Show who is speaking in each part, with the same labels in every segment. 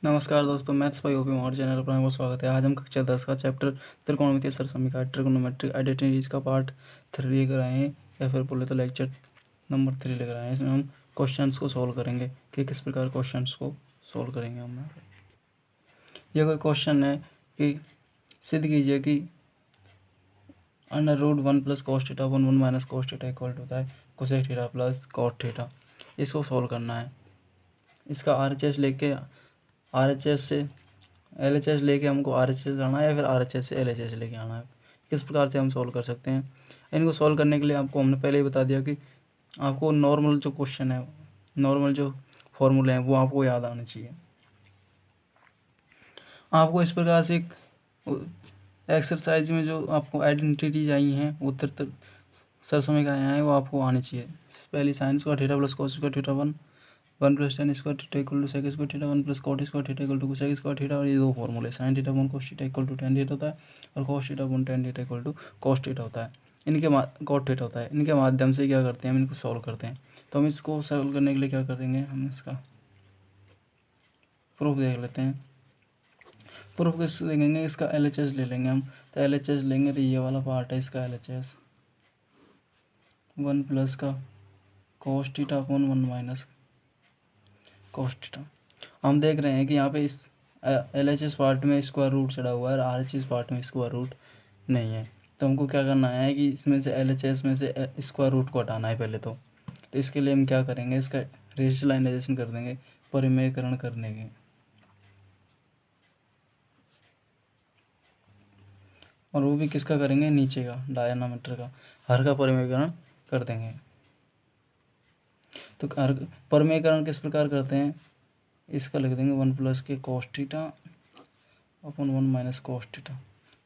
Speaker 1: नमस्कार दोस्तों, maths by OP हमारे चैनल पर आपका स्वागत है। आज हम कक्षा 10 का चैप्टर त्रिकोणमितीय सरसमीकरण ट्रिग्नोमेट्रिक आइडेंटिटीज का पार्ट 3 लेकर आए हैं, या फिर बोले तो लेक्चर नंबर 3 लेकर आए हैं। इसमें हम क्वेश्चंस को सॉल्व करेंगे कि किस प्रकार क्वेश्चंस को सॉल्व करेंगे हम। यह कोई क्वेश्चन है कि सिद्ध कीजिए कि √1 + cos theta 1 - cos theta equal होता है cosec theta plus cot theta. इसको सॉल्व करना है। इसका RHS से LHS लेके हमको RHS लाना है, या फिर RHS से LHS लेके आना है। किस प्रकार से हम सॉल्व कर सकते हैं इनको? सॉल्व करने के लिए आपको हमने पहले ही बता दिया कि आपको नॉर्मल जो क्वेश्चन है, नॉर्मल जो फॉर्मूले हैं वो आपको याद आने चाहिए। आपको इस प्रकार से एक्सरसाइज में जो आपको आइडेंटिटीज आई हैं, उत्तर सरसमीकरण आए हैं, वो आपको आनी चाहिए। पहली sine square theta plus cos square theta 1 + tan square theta equal to sec square theta 1 + cot square theta equal to cosec square theta. और ये दो फॉर्मूले sine theta 1 cos theta equal to tan theta होता है, और cos theta 1 tan theta equal to cos theta होता है। cot theta होता है। इनके माध्यम से क्या करते हैं, हम इनको सॉल्व करते हैं। तो हम इसको सॉल्व करने के लिए क्या करेंगे, हम इसका प्रूफ देख लेते हैं। प्रूफ किस देखेंगे, इसका LHS ले लेंगे हम। तो LHS लेंगे तो ये वाला पार्ट है इसका LHS 1 + का cos थीटा 1 - cos थीटा। हम देख रहे हैं कि यहाँ पे इस LHS पार्ट में स्क्वायर रूट चढ़ा हुआ है, और RHS पार्ट में स्क्वायर रूट नहीं है। तो हमको क्या करना है कि इसमें से LHS में से स्क्वायर रूट को हटाना है पहले तो इसके लिए हम क्या करेंगे, इसका रेशनलाइजेशन कर देंगे परिमेयकरण करने के। और वो भी किसका करेंगे, नीचे का डायनामीटर का, हर का परिमेयकरण कर देंगे। तो हर परिमेयकरण किस प्रकार करते हैं, इसका लिख देंगे 1 + के cos थीटा अपन 1 - cos थीटा।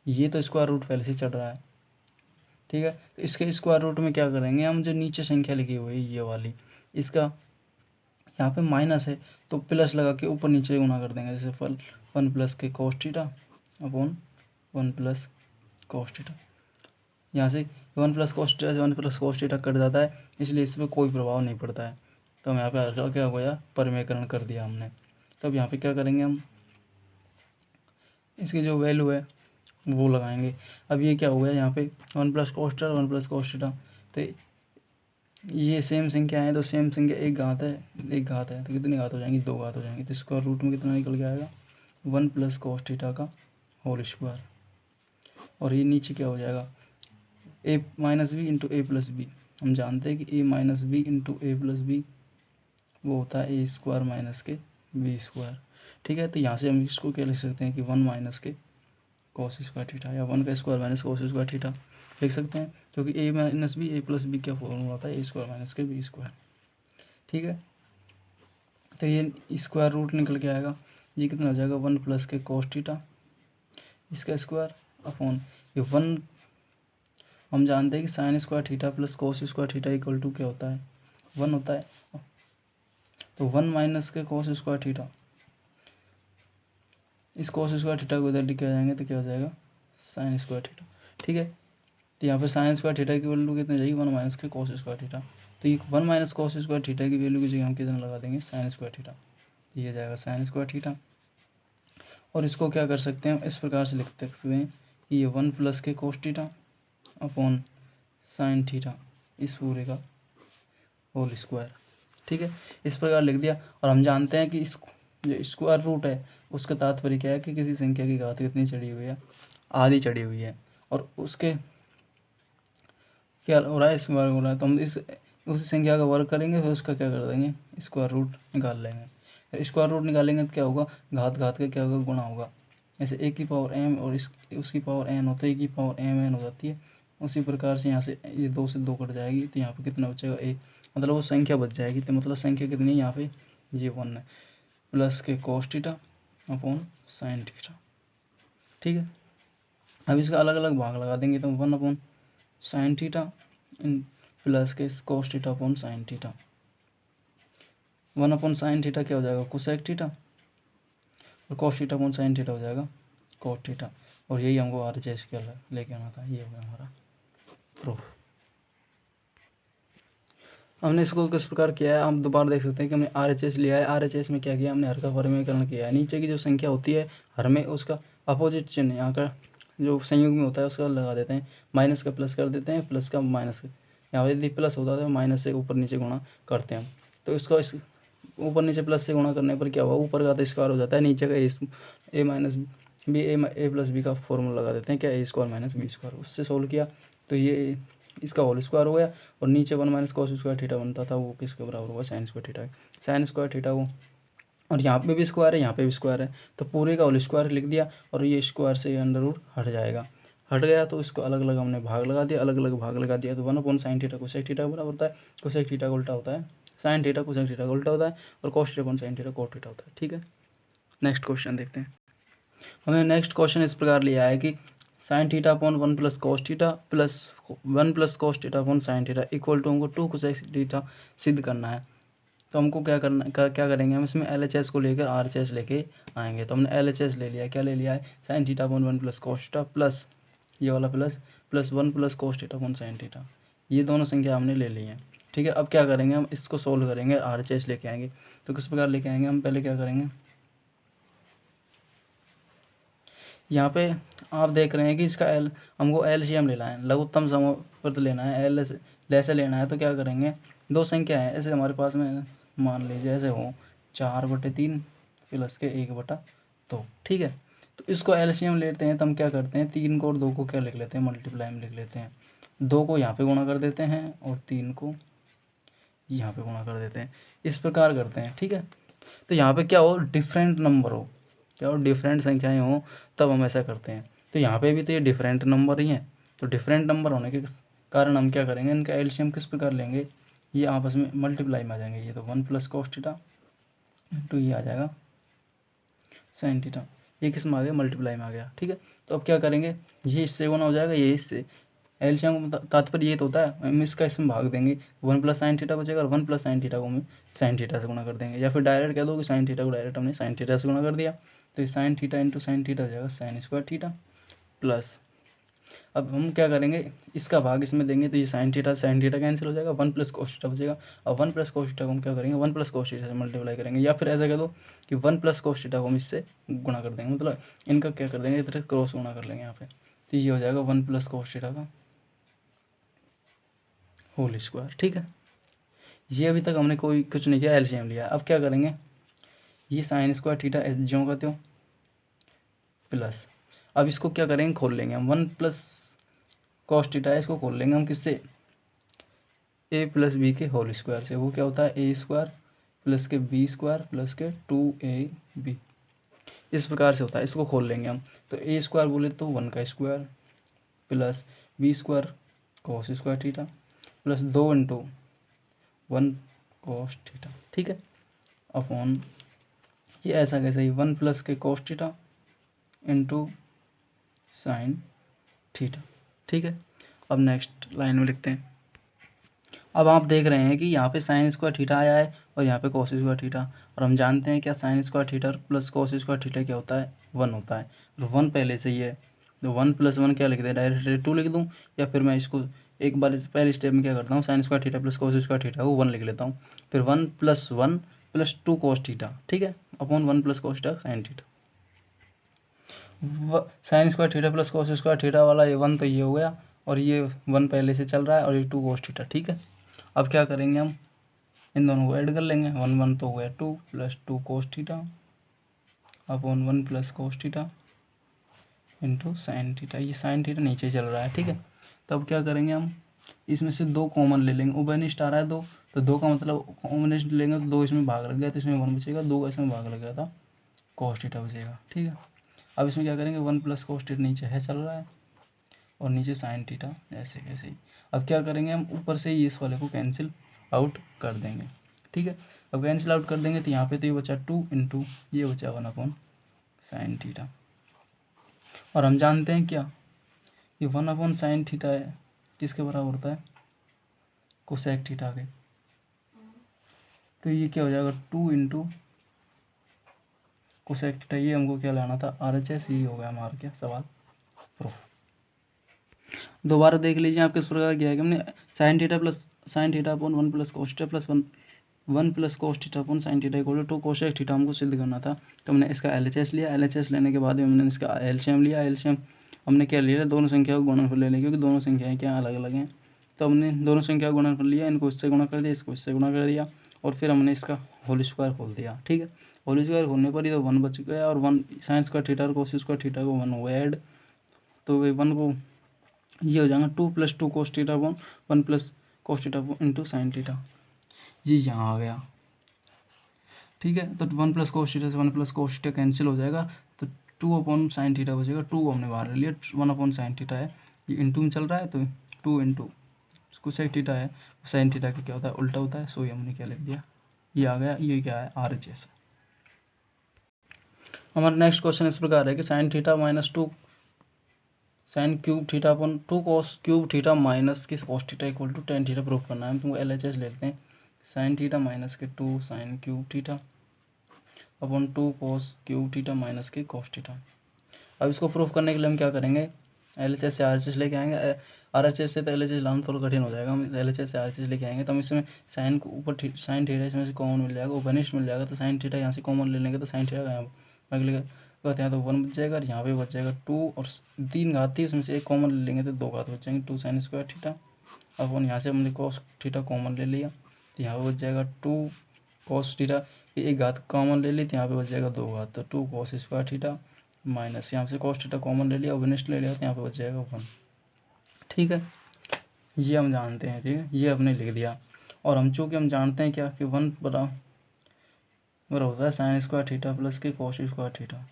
Speaker 1: ये तो स्क्वायर रूट पहले से चढ़ रहा है, ठीक है। तो इसके स्क्वायर रूट में क्या करेंगे, हम जो नीचे संख्या लिखी हुई है ये वाली, इसका यहाँ पे माइनस है तो प्लस लगा के ऊपर नीचे गुना कर देंगे। जैसे 1 + के cos theta upon 1 + cos theta. यहाँ से 1 + cos थीटा से 1 + cos थीटा कट जाता है, इसलिए इसमें कोई प्रभाव नहीं पड़ता है। तो हम यहाँ पे क्या हो गया, परिमेयकरण कर दिया हमने। तब यहाँ पे क्या करेंगे, हम इसकी जो वैल्यू है वो लगाएंगे। अब ये क्या हो गया, यहाँ पे 1 + cos थीटा 1 + cos थीटा। तो ये सेम संख्या है, तो सेम संख्या एक घात है तो कितनी घात हो जाएंगी, 2 घात हो जाएंगी। तो स्क्वायर रूट में कितना निकल के आएगा, 1 + cos थीटा का होल स्क्वायर। और ये नीचे क्या हो जाएगा, a - b × a + b। हम जानते हैं कि a - b × a + b वो होता है a² - के b²। ठीक है। तो यहाँ से हम इसको क्या लिख सकते हैं कि 1 - के cos स्क्वायर थीटा, या 1 का स्क्वायर - cos स्क्वायर थीटा लिख सकते हैं, क्योंकि a - b a + b क्या फॉर्मूला होता है, a² - के b²। ठीक है। तो ये स्क्वायर रूट निकल के आएगा, ये कितना हो जाएगा, 1 + के cos थीटा इसका स्क्वायर अपॉन ये 1। हम जानते हैं कि sin square theta plus cos square theta equal to क्या होता है, 1 होता है। तो 1 - के cos स्क्वायर थीटा, इस cos स्क्वायर थीटा को इधर लेके आ जाएंगे तो क्या हो जाएगा, sin स्क्वायर थीटा। ठीक है। तो यहाँ पे sin स्क्वायर थीटा की वैल्यू कितनी जाएगी, 1 - के cos स्क्वायर थीटा। तो ये 1 - cos स्क्वायर थीटा की वैल्यू की जगह हम कितना लगा देंगे, sin स्क्वायर थीटा। ये जाएगा sin स्क्वायर थीटा। और इसको क्या कर सकते हैं, इस प्रकार से लिख सकते हैं कि ये 1 + के cos theta upon sin theta इस पूरे का होल स्क्वायर। ठीक है। इस प्रकार लिख दिया। और हम जानते हैं कि इस जो स्क्वायर रूट है उसका तात्पर्य क्या है कि किसी संख्या की घात कितनी चढ़ी हुई है, आधी चढ़ी हुई है। और उसके क्या हो रहा है, इस वर्ग हो रहा है, तो हम इस उस संख्या का वर्ग करेंगे, फिर उसका क्या कर देंगे, स्क्वायर रूट निकाल लेंगे। स्क्वायर रूट निकालेंगे तो क्या होगा, घात घात का क्या होगा, गुणा होगा। जैसे a⁻m और उसकी पावर n होता है, a⁻mn हो जाती है। उसी प्रकार से यहाँ से ये 2 से 2 कट जाएगी, तो यहाँ पे कितना बचेगा, a, मतलब वो संख्या बच जाएगी। तो मतलब संख्या कितनी है यहाँ पे, ये 1 है, प्लस के cos theta upon sin theta. ठीक है। अब इसका अलग अलग भाग लगा देंगे, तो 1/sin थीटा प्लस के cos theta upon sin theta. 1/sin theta क्या हो जाएगा, कोसेक थीटा, और cos theta upon sin theta हो जाएगा cot थीटा। और यही हमको RHS के लेके आना था। ये हो गया हमारा प्रूफ। हमने इसको किस प्रकार किया है, हम दोबारा देख सकते हैं कि हमने RHS लिया है। RHS में क्या किया, हमने हर का वर्गीकरण किया है। नीचे की जो संख्या होती है हर में, उसका अपोजिट चिन्ह यहाँ का जो संयुग में होता है उसका लगा देते हैं, माइनस का प्लस कर देते हैं, प्लस का माइनस। यहाँ पर यदि प्लस होता है तो माइनस से ऊपर नीचे गुणा करते हैं। तो इसको इस ऊपर नीचे प्लस से गुणा करने पर क्या हुआ, ऊपर का तो स्क्वायर हो जाता है, नीचे का ए माइनस बी ए प्लस बी का फॉर्मूला लगा देते हैं, क्या ए स्क्वायर माइनस बी स्क्वायर। उससे सोल्व किया तो ये इसका होल स्क्वायर हो गया, और नीचे 1 माइनस कॉस स्क्वायर थीटा बनता था, वो किसके बराबर हुआ, sign square theta. Sine square theta को, और यहाँ पे भी स्क्वायर है, यहाँ पे भी स्क्वायर है, तो पूरे का होल स्क्वायर लिख दिया, और ये स्क्वायर से अंडर रूट हट जाएगा। हट गया तो इसको अलग अलग हमने भाग लगा दिया, अलग अलग भाग लगा दिया, तो 1/sin थीटा कोसेक थीटा बराबर होता है। कोसेक थीटा का उल्टा होता है साइन थीटा, कोसेक थीटा का उल्टा होता है, और cos theta sin theta cot theta होता है। ठीक है, नेक्स्ट क्वेश्चन देखते हैं। हमें नेक्स्ट क्वेश्चन इस प्रकार लिया है कि sine theta upon 1 plus cos theta plus 1 plus cos theta upon sine theta equal to हमको 2 कोसेक थीटा सिद्ध करना है। तो हमको क्या करना, क्या करेंगे, हम इसमें LHS को लेकर RHS लेके आएंगे। तो हमने LHS ले लिया, क्या ले लिया है, sign theta upon 1 plus cos theta plus ये वाला plus 1 plus cos theta upon sine theta, ये दोनों संख्या हमने ले ली है। ठीक है, अब क्या करेंगे, हम इसको सोल्व करेंगे, RHS लेके आएंगे। तो किस प्रकार लेके आएंगे, हम पहले क्या करेंगे, यहाँ पे आप देख रहे हैं कि इसका हमको LCM लेना है, लघुत्तम समवर्ती लेना है, लैसे लेना है। तो क्या करेंगे, दो संख्या है ऐसे हमारे पास में, मान लीजिए ऐसे हो 4/3 प्लस के 1/2। ठीक है, तो इसको LCM लेते हैं तो हम क्या करते हैं, 3 को और 2 को क्या लिख लेते हैं, मल्टीप्लाई में लिख लेते हैं। 2 को यहाँ पे गुणा कर देते हैं और 3 को यहाँ पे गुणा कर देते हैं, इस प्रकार करते हैं। ठीक है, तो यहाँ पे क्या हो, डिफरेंट नंबर हो, क्या हो, डिफरेंट संख्याएं हो, तब हम ऐसा करते हैं। तो यहाँ पे भी तो ये डिफरेंट नंबर ही हैं, तो डिफरेंट नंबर होने के कारण हम क्या करेंगे, इनका एलसीएम किस प्रकार लेंगे, ये आपस में मल्टीप्लाई में आ जाएंगे। ये तो 1 प्लस कॉस थीटा इंटू ये आ जाएगा साइन थीटा, ये किस में आ गया, मल्टीप्लाई में आ गया। ठीक है, तो अब क्या करेंगे, ये इससे गुना हो जाएगा, ये इससे, एलसीएम तात्पर्य ये तो होता है, हम इसका इसमें भाग देंगे, 1 प्लस साइन थीटा बचेगा, और 1 प्लस साइन थीटा को हम साइन थीटा से गुणा कर देंगे, या फिर डायरेक्ट कह दो कि साइन थीटा को डायरेक्ट हमने साइन थीटा से गुणा कर दिया। तो sign theta into sine theta हो जाएगा साइन स्क्वायर थीटा प्लस, अब हम क्या करेंगे, इसका भाग इसमें देंगे, तो ये साइन थीटा कैंसिल हो जाएगा, 1 प्लस कोस थीटा बचेगा। अब 1 प्लस कोस थीटा को हम क्या करेंगे, 1 प्लस कोस थीटा से मल्टीप्लाई करेंगे, या फिर ऐसा कह दो कि 1 प्लस कोस थीटा को हम इससे गुणा कर देंगे, मतलब इनका क्या कर देंगे, इस तरह क्रॉस गुणा कर लेंगे यहाँ पे। तो ये हो जाएगा 1 प्लस कोस थीटा का होल स्क्वायर। ठीक है, ये अभी तक हमने कोई कुछ नहीं किया, एलसीएम लिया। अब क्या करेंगे, ये साइन स्क्वायर थीटा ज्यों का त्यों प्लस, अब इसको क्या करेंगे, खोल लेंगे हम, 1 प्लस कॉस थीटा है, इसको खोल लेंगे हम किससे, ए प्लस बी के होल स्क्वायर से। वो क्या होता है, ए स्क्वायर प्लस के बी स्क्वायर प्लस के 2ab, इस प्रकार से होता है। इसको खोल लेंगे हम, तो ए स्क्वायर बोले तो 1 का square plus B square cos square theta plus 2 into 1 cos theta. ठीक है, अपॉन ये ऐसा कैसे ही 1 प्लस के cos theta into sine theta. ठीक है, अब नेक्स्ट लाइन में लिखते हैं। अब आप देख रहे हैं कि यहाँ पे साइन स्क्वायर थीटा आया है और यहाँ पे कॉस स्क्वायर थीटा, और हम जानते हैं क्या, sine square theta plus cos square theta क्या होता है, 1 होता है, और 1 पहले से ही है। तो 1 प्लस 1 क्या लिख दें, डायरेक्ट 2 लिख दूँ, या फिर मैं इसको एक बार पहले स्टेप में क्या करता हूँ, sign square theta plus cos square theta को 1 लिख लेता हूँ, फिर 1 प्लस 2 कॉस थीटा। ठीक है, upon 1 plus cos theta sine theta, sine square theta plus cos square theta वाला ये 1 तो ये हो गया, और ये 1 पहले से चल रहा है, और ये 2 कॉस थीटा। ठीक है, अब क्या करेंगे, हम इन दोनों को ऐड कर लेंगे, 1 तो हो गया 2 plus 2 cos theta upon 1 plus cos theta into sine theta, ये साइन थीटा नीचे चल रहा है। ठीक है, तब क्या करेंगे, हम इसमें से 2 कॉमन ले लेंगे, उभयनिष्ठ आ रहा है 2, तो 2 का मतलब कॉम्बिनेशन लेंगे तो 2 इसमें भाग लग गया, तो इसमें 1 बचेगा, 2 का इसमें भाग लग गया था, कॉस थीटा बचेगा। ठीक है, अब इसमें क्या करेंगे, 1 प्लस कॉस थीटा नीचे है चल रहा है, और नीचे साइन थीटा ऐसे कैसे ही। अब क्या करेंगे, हम ऊपर से ही इस वाले को कैंसिल आउट कर देंगे। ठीक है, अब कैंसिल आउट कर देंगे तो यहाँ पे तो ये बचा 2 इंटू ये बचा 1 अपॉन साइन थीटा, और हम जानते हैं क्या, ये 1 अपॉन साइन थीटा है किसके बराबर होता है, कोसेक थीटा के। तो ये क्या हो जाएगा, 2 इंटू कोसेक थीटा, ये हमको क्या लाना था, RHS, ये हो गया हमारा क्या सवाल प्रूफ। दोबारा देख लीजिए आप किस प्रकार किया है कि हमने sine theta plus sine theta upon 1 plus cos theta plus 1 plus cos theta upon sine theta equal to cosec theta हमको सिद्ध करना था। तो हमने इसका LHS लिया, LHS लेने के बाद हमने इसका एलसीएम लिया। एलसीएम हमने क्या लिया, दोनों संख्या को गुणनफल ले लिया, क्योंकि दोनों संख्याएं क्या अलग अलग हैं। तो हमने दोनों संख्या को गुणनफल लिया, इनको इससे गुणा कर दिया, इसको इससे गुणा कर दिया, और फिर हमने इसका होल स्क्वायर खोल दिया। ठीक है, होल स्क्वायर खोलने पर ही तो 1 बच गया, और 1 साइन स्क्वायर थीटा और कोस स्क्वायर थीटा को 1 हुआ ऐड, तो वे 1 को ये हो जाएगा 2 + 2 कोस theta upon 1 plus cos theta into sine theta, ये यहाँ आ गया। ठीक है, तो 1 प्लस कोस थीटा से 1 प्लस कोस थीटा कैंसिल हो जाएगा, तो 2 अपॉन साइन थीटा बचेगा। 2 को हमने बाहर ले लिया, 1 अपॉन साइन थीटा है, ये इंटू में चल रहा है, तो 2 इंटू कोसेक थीटा है, साइन थीटा का क्या होता है, उल्टा होता है, सो ये हमने क्या लिख दिया, ये आ गया। ये क्या है, RHS। हमारा नेक्स्ट क्वेश्चन इस प्रकार है कि sine theta minus 2 sine cube theta upon 2 cos cube theta minus किस cos theta equal to tan theta proof करना है। हम तुमको LHS लेते हैं, साइन थीटा माइनस के 2 sine cube theta upon 2 cos cube theta minus के कॉस थीटा। अब इसको प्रूफ करने के लिए हम क्या करेंगे, LHS से RHS लेके आएंगे। RHS से तो LHS लाना थोड़ा कठिन हो जाएगा, हम LHS से RHS लेके आएंगे, तो हम इसमें साइन को ऊपर साइन थीटा इसमें से कॉमन मिल जाएगा, उपनिष्ठ मिल जाएगा, तो साइन थीटा यहाँ से कॉमन ले लेंगे, तो साइन थीटा यहाँ अगले कहते हैं तो 1 बच जाएगा, और यहाँ पे बच जाएगा 2, और 3 घात थी, उसमें से एक कॉमन ले लेंगे तो 2 घात बच जाएंगे, 2 साइन स्क्वायर थीटा। अब यहाँ से हमने कॉस थीटा कॉमन ले लिया, तो यहाँ पे बच जाएगा 2 कॉस थीटा, एक घात कॉमन ले ली, तो यहाँ पे बच जाएगा 2 घात, तो 2 कॉस स्क्वायर थीटा माइनस यहाँ से कॉस थीटा कॉमन ले लिया, उपनिष्ठ ले लिया, तो यहाँ पे बच जाएगा 1। ठीक है, ये हम जानते हैं। ठीक है, ये हमने लिख दिया, और हम चूँकि हम जानते हैं क्या कि 1 बराबर होता है साइन स्क्वायर थीटा प्लस के cos square theta.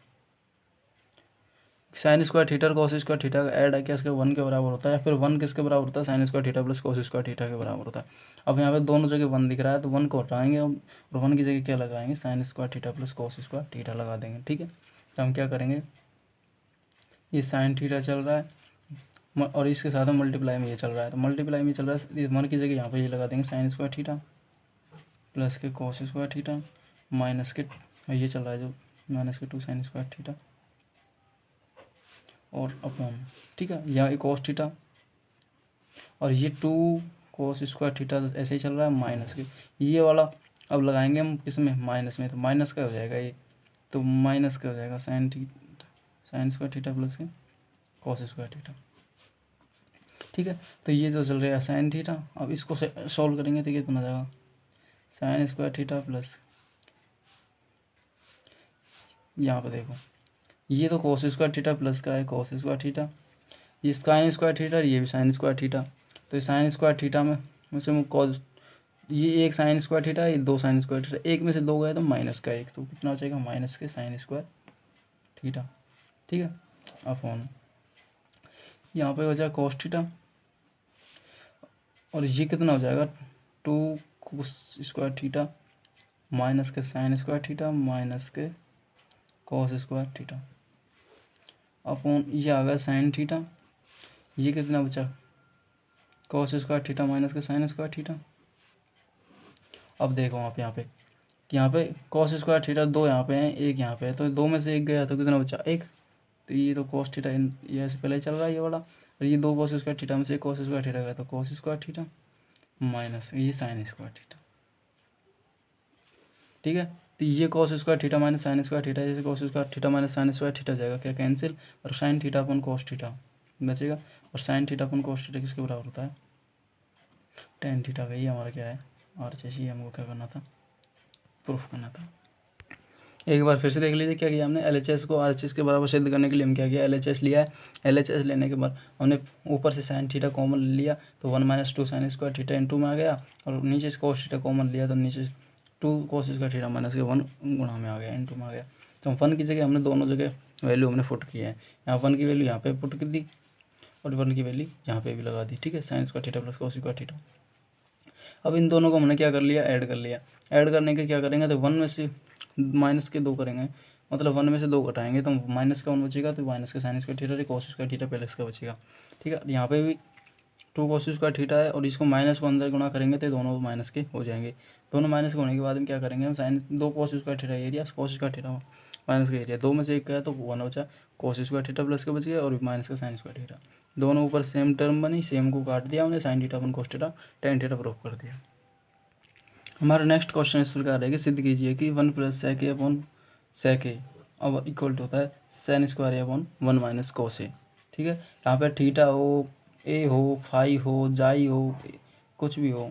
Speaker 1: Sine square theta और कॉस स्क्वायर थीटा का ऐड है क्या, इसके 1 के बराबर होता है, या फिर 1 किसके बराबर होता है, sine square theta plus cos square theta के बराबर होता है। अब यहाँ पे दोनों जगह 1 दिख रहा है, तो 1 को हटाएंगे और 1 की जगह क्या लगाएंगे, sign square theta plus cos square theta लगा देंगे। ठीक है, तो हम क्या करेंगे, ये साइन थीटा चल रहा है और इसके साथ में मल्टीप्लाई में ये चल रहा है, तो मल्टीप्लाई में चल रहा है, 1 की जगह यहाँ पे ये लगा देंगे, साइन स्क्वायर थीटा प्लस के कॉस स्क्वायर थीटा माइनस के ये चल रहा है जो माइनस के 2 साइन स्क्वायर थीटा और अपॉन। ठीक है, यहाँ एक कॉस थीटा, और ये 2 कॉस स्क्वायर थीटा ऐसे ही चल रहा है माइनस के, ये वाला अब लगाएंगे हम इसमें माइनस में, तो माइनस का हो जाएगा ये, तो माइनस का हो जाएगा sine theta sine square theta plus के कॉस स्क्वायर थीटा। ठीक है, तो ये जो चल रहा है साइन थीटा, अब इसको सॉल्व करेंगे तो ये बना जाएगा साइन स्क्वायर थीटा प्लस, यहाँ पर देखो ये तो कॉस स्क्वायर थीटा प्लस का है कॉस स्क्वायर थीटा, ये साइन स्क्वायर थीटा, ये भी साइन स्क्वायर थीटा, तो साइन स्क्वायर थीटा में से कॉस, ये एक साइन स्क्वायर थीटा, ये 2 साइन स्क्वायर थीटा, एक में से 2 गए तो माइनस का 1, तो कितना हो जाएगा माइनस के साइन स्क्वायर थीटा। ठीक है, अपॉन यहाँ पे हो जाएगा कॉस थीटा, और ये कितना हो जाएगा 2 कोस स्क्वायर थीटा माइनस के साइन स्क्वायर थीटा माइनस के कॉस स्क्वायर थीटा अपॉन ये आ गया साइन थीटा, ये कितना बचा कॉस स्क्वायर थीटा माइनस के साइन स्क्वायर थीटा। अब देखो आप यहाँ पे कॉस स्क्वायर थीटा 2 यहाँ पे हैं, 1 यहाँ पे है, तो 2 में से 1 गया तो कितना बचा 1, तो ये तो कॉस थीटा ये ऐसे पहले चल रहा है ये वाला, और ये 2 कॉस स्क्वायर थीटा में से 1 कॉस स्क्वायर थीटा गया तो कॉस स्क्वायर थीटा माइनस ये साइन स्क्वायर थीटा। ठीक है, तो ये cos square theta minus sine square theta, जैसे cos square theta minus sine square theta हो जाएगा क्या कैंसिल, और sine theta upon cos theta बचेगा, और sine theta upon cos theta किसके बराबर होता है टेन थीटा का। ये हमारा क्या है RHS, ये हमको क्या करना था प्रूफ करना था। एक बार फिर से देख लीजिए क्या किया हमने, LHS को RHS के बराबर सिद्ध करने के लिए हम क्या किया, LHS लिया है, LHS लेने के बाद हमने ऊपर से साइन थीटा कॉमन ले लिया, तो 1 - 2 साइन स्क्वायर थीटा इंटू में आ गया, और नीचे से कॉस थीटा कॉमन लिया, तो नीचे 2 कॉस स्क्वायर थीटा माइनस के 1 गुणा में आ गया, इंटू में आ गया। तो 1 की जगह हमने दोनों जगह वैल्यू हमने पुट की है, यहाँ 1 की वैल्यू यहाँ पे पुट कर दी, और 1 की वैल्यू यहाँ पे भी लगा दी। ठीक है, sine square theta plus cos square theta. अब इन दोनों को हमने क्या कर लिया, ऐड कर लिया। ऐड करने के क्या करेंगे, तो 1 में से माइनस के 2 करेंगे, मतलब 1 में से 2 घटाएंगे तो माइनस का 1 बचेगा, तो माइनस का sign square theta cos square theta plus का बचेगा। ठीक है, यहाँ पे भी 2 कॉस स्क्वायर थीटा है, और इसको माइनस को अंदर गुणा करेंगे तो दोनों माइनस के हो जाएंगे। दोनों माइनस के होने के बाद हम क्या करेंगे, हम sine 2 cos square theta area cos square theta minus का एरिया 2 में से 1 का है तो 1 बचा, कॉस स्क्वायर थीटा प्लस का बच गया, और माइनस का साइन स्क्वायर थीटा। दोनों ऊपर सेम टर्म बनी, सेम को काट दिया हमने, sine theta upon cos theta tan theta proof कर दिया। हमारा नेक्स्ट क्वेश्चन इस प्रकार है कि सिद्ध कीजिए कि 1 प्लस सेक ए अपॉन सेक ए अब इक्वल टू होता है sine square A upon 1 minus cos ए। ठीक है, यहाँ पे थीटा हो, ए हो, फाई हो, जाई हो, कुछ भी हो,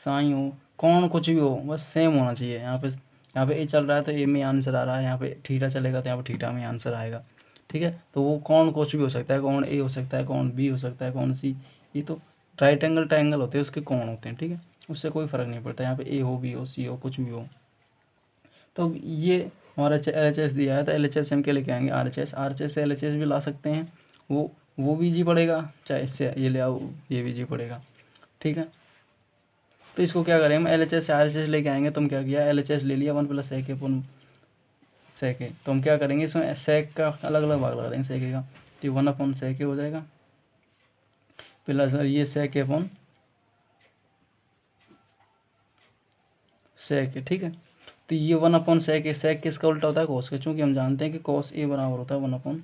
Speaker 1: साई हो, कौन कुछ भी हो, बस सेम होना चाहिए। यहाँ पे ए चल रहा है तो ए में आंसर आ रहा है, यहाँ पे थीटा चलेगा तो यहाँ पे थीटा में आंसर आएगा। ठीक है, तो वो कौन कुछ भी हो सकता है, कौन ए हो सकता है, कौन बी हो सकता है, कौन सी, ये तो राइट एंगल ट्रायंगल होते हैं उसके कौन होते हैं। ठीक है, उससे कोई फ़र्क नहीं पड़ता, यहाँ पे ए हो, बी हो, सी हो, कुछ भी हो। तो ये हमारा LHS दिया है, तो LHS से हम क्या लेके आएंगे, RHS से LHS भी ला सकते हैं, वो भी जी पड़ेगा, चाहे इससे ये ले आओ ये भी जी पड़ेगा। ठीक है, तो इसको क्या करें हम, LHS से RHS लेके आएंगे। तो हम क्या किया, LHS ले लिया 1 प्लस सेक अपन सेक ए, तो हम क्या करेंगे इसमें सेक का अलग अलग भाग लगा देंगे सेक ए का, तो 1 अपॉन सेक ए हो जाएगा प्लस ये सेक ए अपॉन सेक ए। ठीक है, तो ये 1 अपॉन सेक ए, सेक किसका उल्टा होता है, कोस का, चूंकि हम जानते हैं कि कोस ए बराबर होता है 1 अपॉन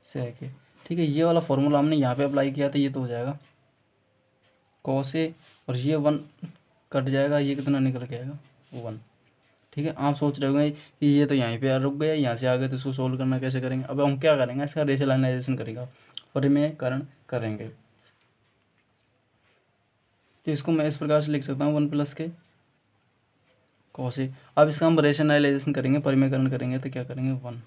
Speaker 1: सेक ए। ठीक है, ये वाला फॉर्मूला हमने यहाँ पे अप्लाई किया, तो ये तो हो जाएगा कोस ए, और ये 1 कट जाएगा, ये कितना निकल के आएगा 1। ठीक है, आप सोच रहे होंगे कि ये तो यहीं पे रुक गया, यहाँ से आगे तो इसको सोल्व करना कैसे करेंगे। अब हम क्या करेंगे, इसका रेशनलाइजेशन करेगा, परिमेयकरण करेंगे। तो इसको मैं इस प्रकार से लिख सकता हूँ 1 प्लस के कॉस ए। अब इसका हम रेशनलाइजेशन करेंगे, परिमेयकरण करेंगे, तो क्या करेंगे 1।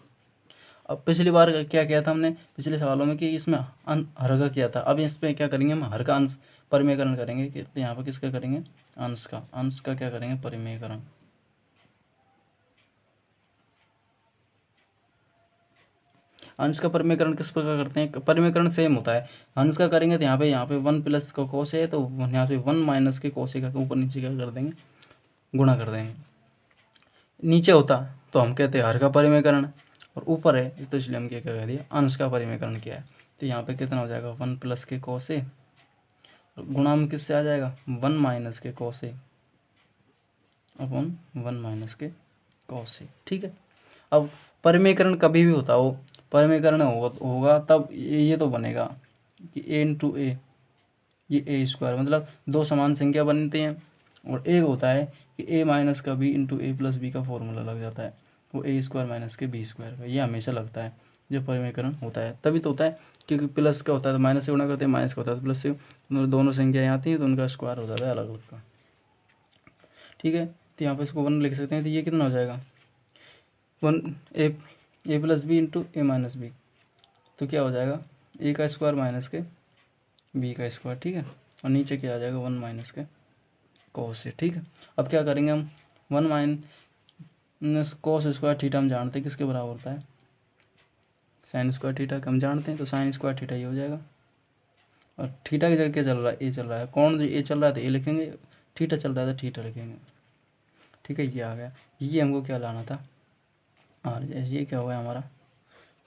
Speaker 1: अब पिछली बार क्या किया था हमने पिछले सवालों में कि इसमें हर का किया था, अब इस पर क्या करेंगे हम, हर का अंश परिमेयकरण करेंगे। कि तो यहाँ पर किसका करेंगे, अंश का क्या करेंगे, परिमेयकरण। अंश का परिमेयकरण किस प्रकार करते हैं, परिमेयकरण सेम होता है। अंश का करेंगे तो यहाँ पे 1 प्लस का कोस है, तो यहाँ पे 1 माइनस के कोस का ऊपर नीचे क्या कर देंगे, गुणा कर देंगे। नीचे होता तो हम कहते हैं हर का परिमेयकरण, और ऊपर है तो इसलिए हम क्या कह दिया, अंश का परिमेयकरण किया है। तो यहाँ पे कितना हो जाएगा 1 प्लस के कोस ए, गुणा में किससे आ जाएगा 1 माइनस के कोस ए अपॉन 1 माइनस के कोस ए। ठीक है, अब परिमेयकरण कभी भी होता हो, परिमेयकरण होगा तब ये तो बनेगा कि ए इंटू ए, ये ए स्क्वायर, मतलब दो समान संख्या बनती हैं। और एक होता है कि ए माइनस का बी इंटू ए प्लस बी का फॉर्मूला लग जाता है, वो ए स्क्वायर माइनस के बी स्क्वायर का, ये हमेशा लगता है जो परिमेयकरण होता है। तभी तो होता है क्योंकि प्लस का होता है तो माइनस से गुणा करते हैं, माइनस का होता है तो प्लस से, दोनों संख्याएँ आती हैं तो उनका स्क्वायर हो जाता है अलग अलग का। ठीक है, तो यहाँ पर इसको 1 लिख सकते हैं, तो ये कितना हो जाएगा 1 ए plus B into A minus B, तो क्या हो जाएगा ए का स्क्वायर माइनस के बी का स्क्वायर। ठीक है, और नीचे क्या आ जाएगा 1 माइनस के कोस से। ठीक है, अब क्या करेंगे हम 1 माइनस कोस स्क्वायर थीटा हम जानते हैं किसके बराबर होता है, साइन स्क्वायर थीटा का हम जानते हैं, तो साइन स्क्वायर थीटा ये हो जाएगा। और थीटा की जगह क्या चल रहा है, ए चल रहा है, कौन ए चल रहा है तो ए लिखेंगे, थीटा चल रहा है तो थीटा लिखेंगे। ठीक है, ये आ गया, ये हमको क्या लाना था RHS, ये क्या हो गया हमारा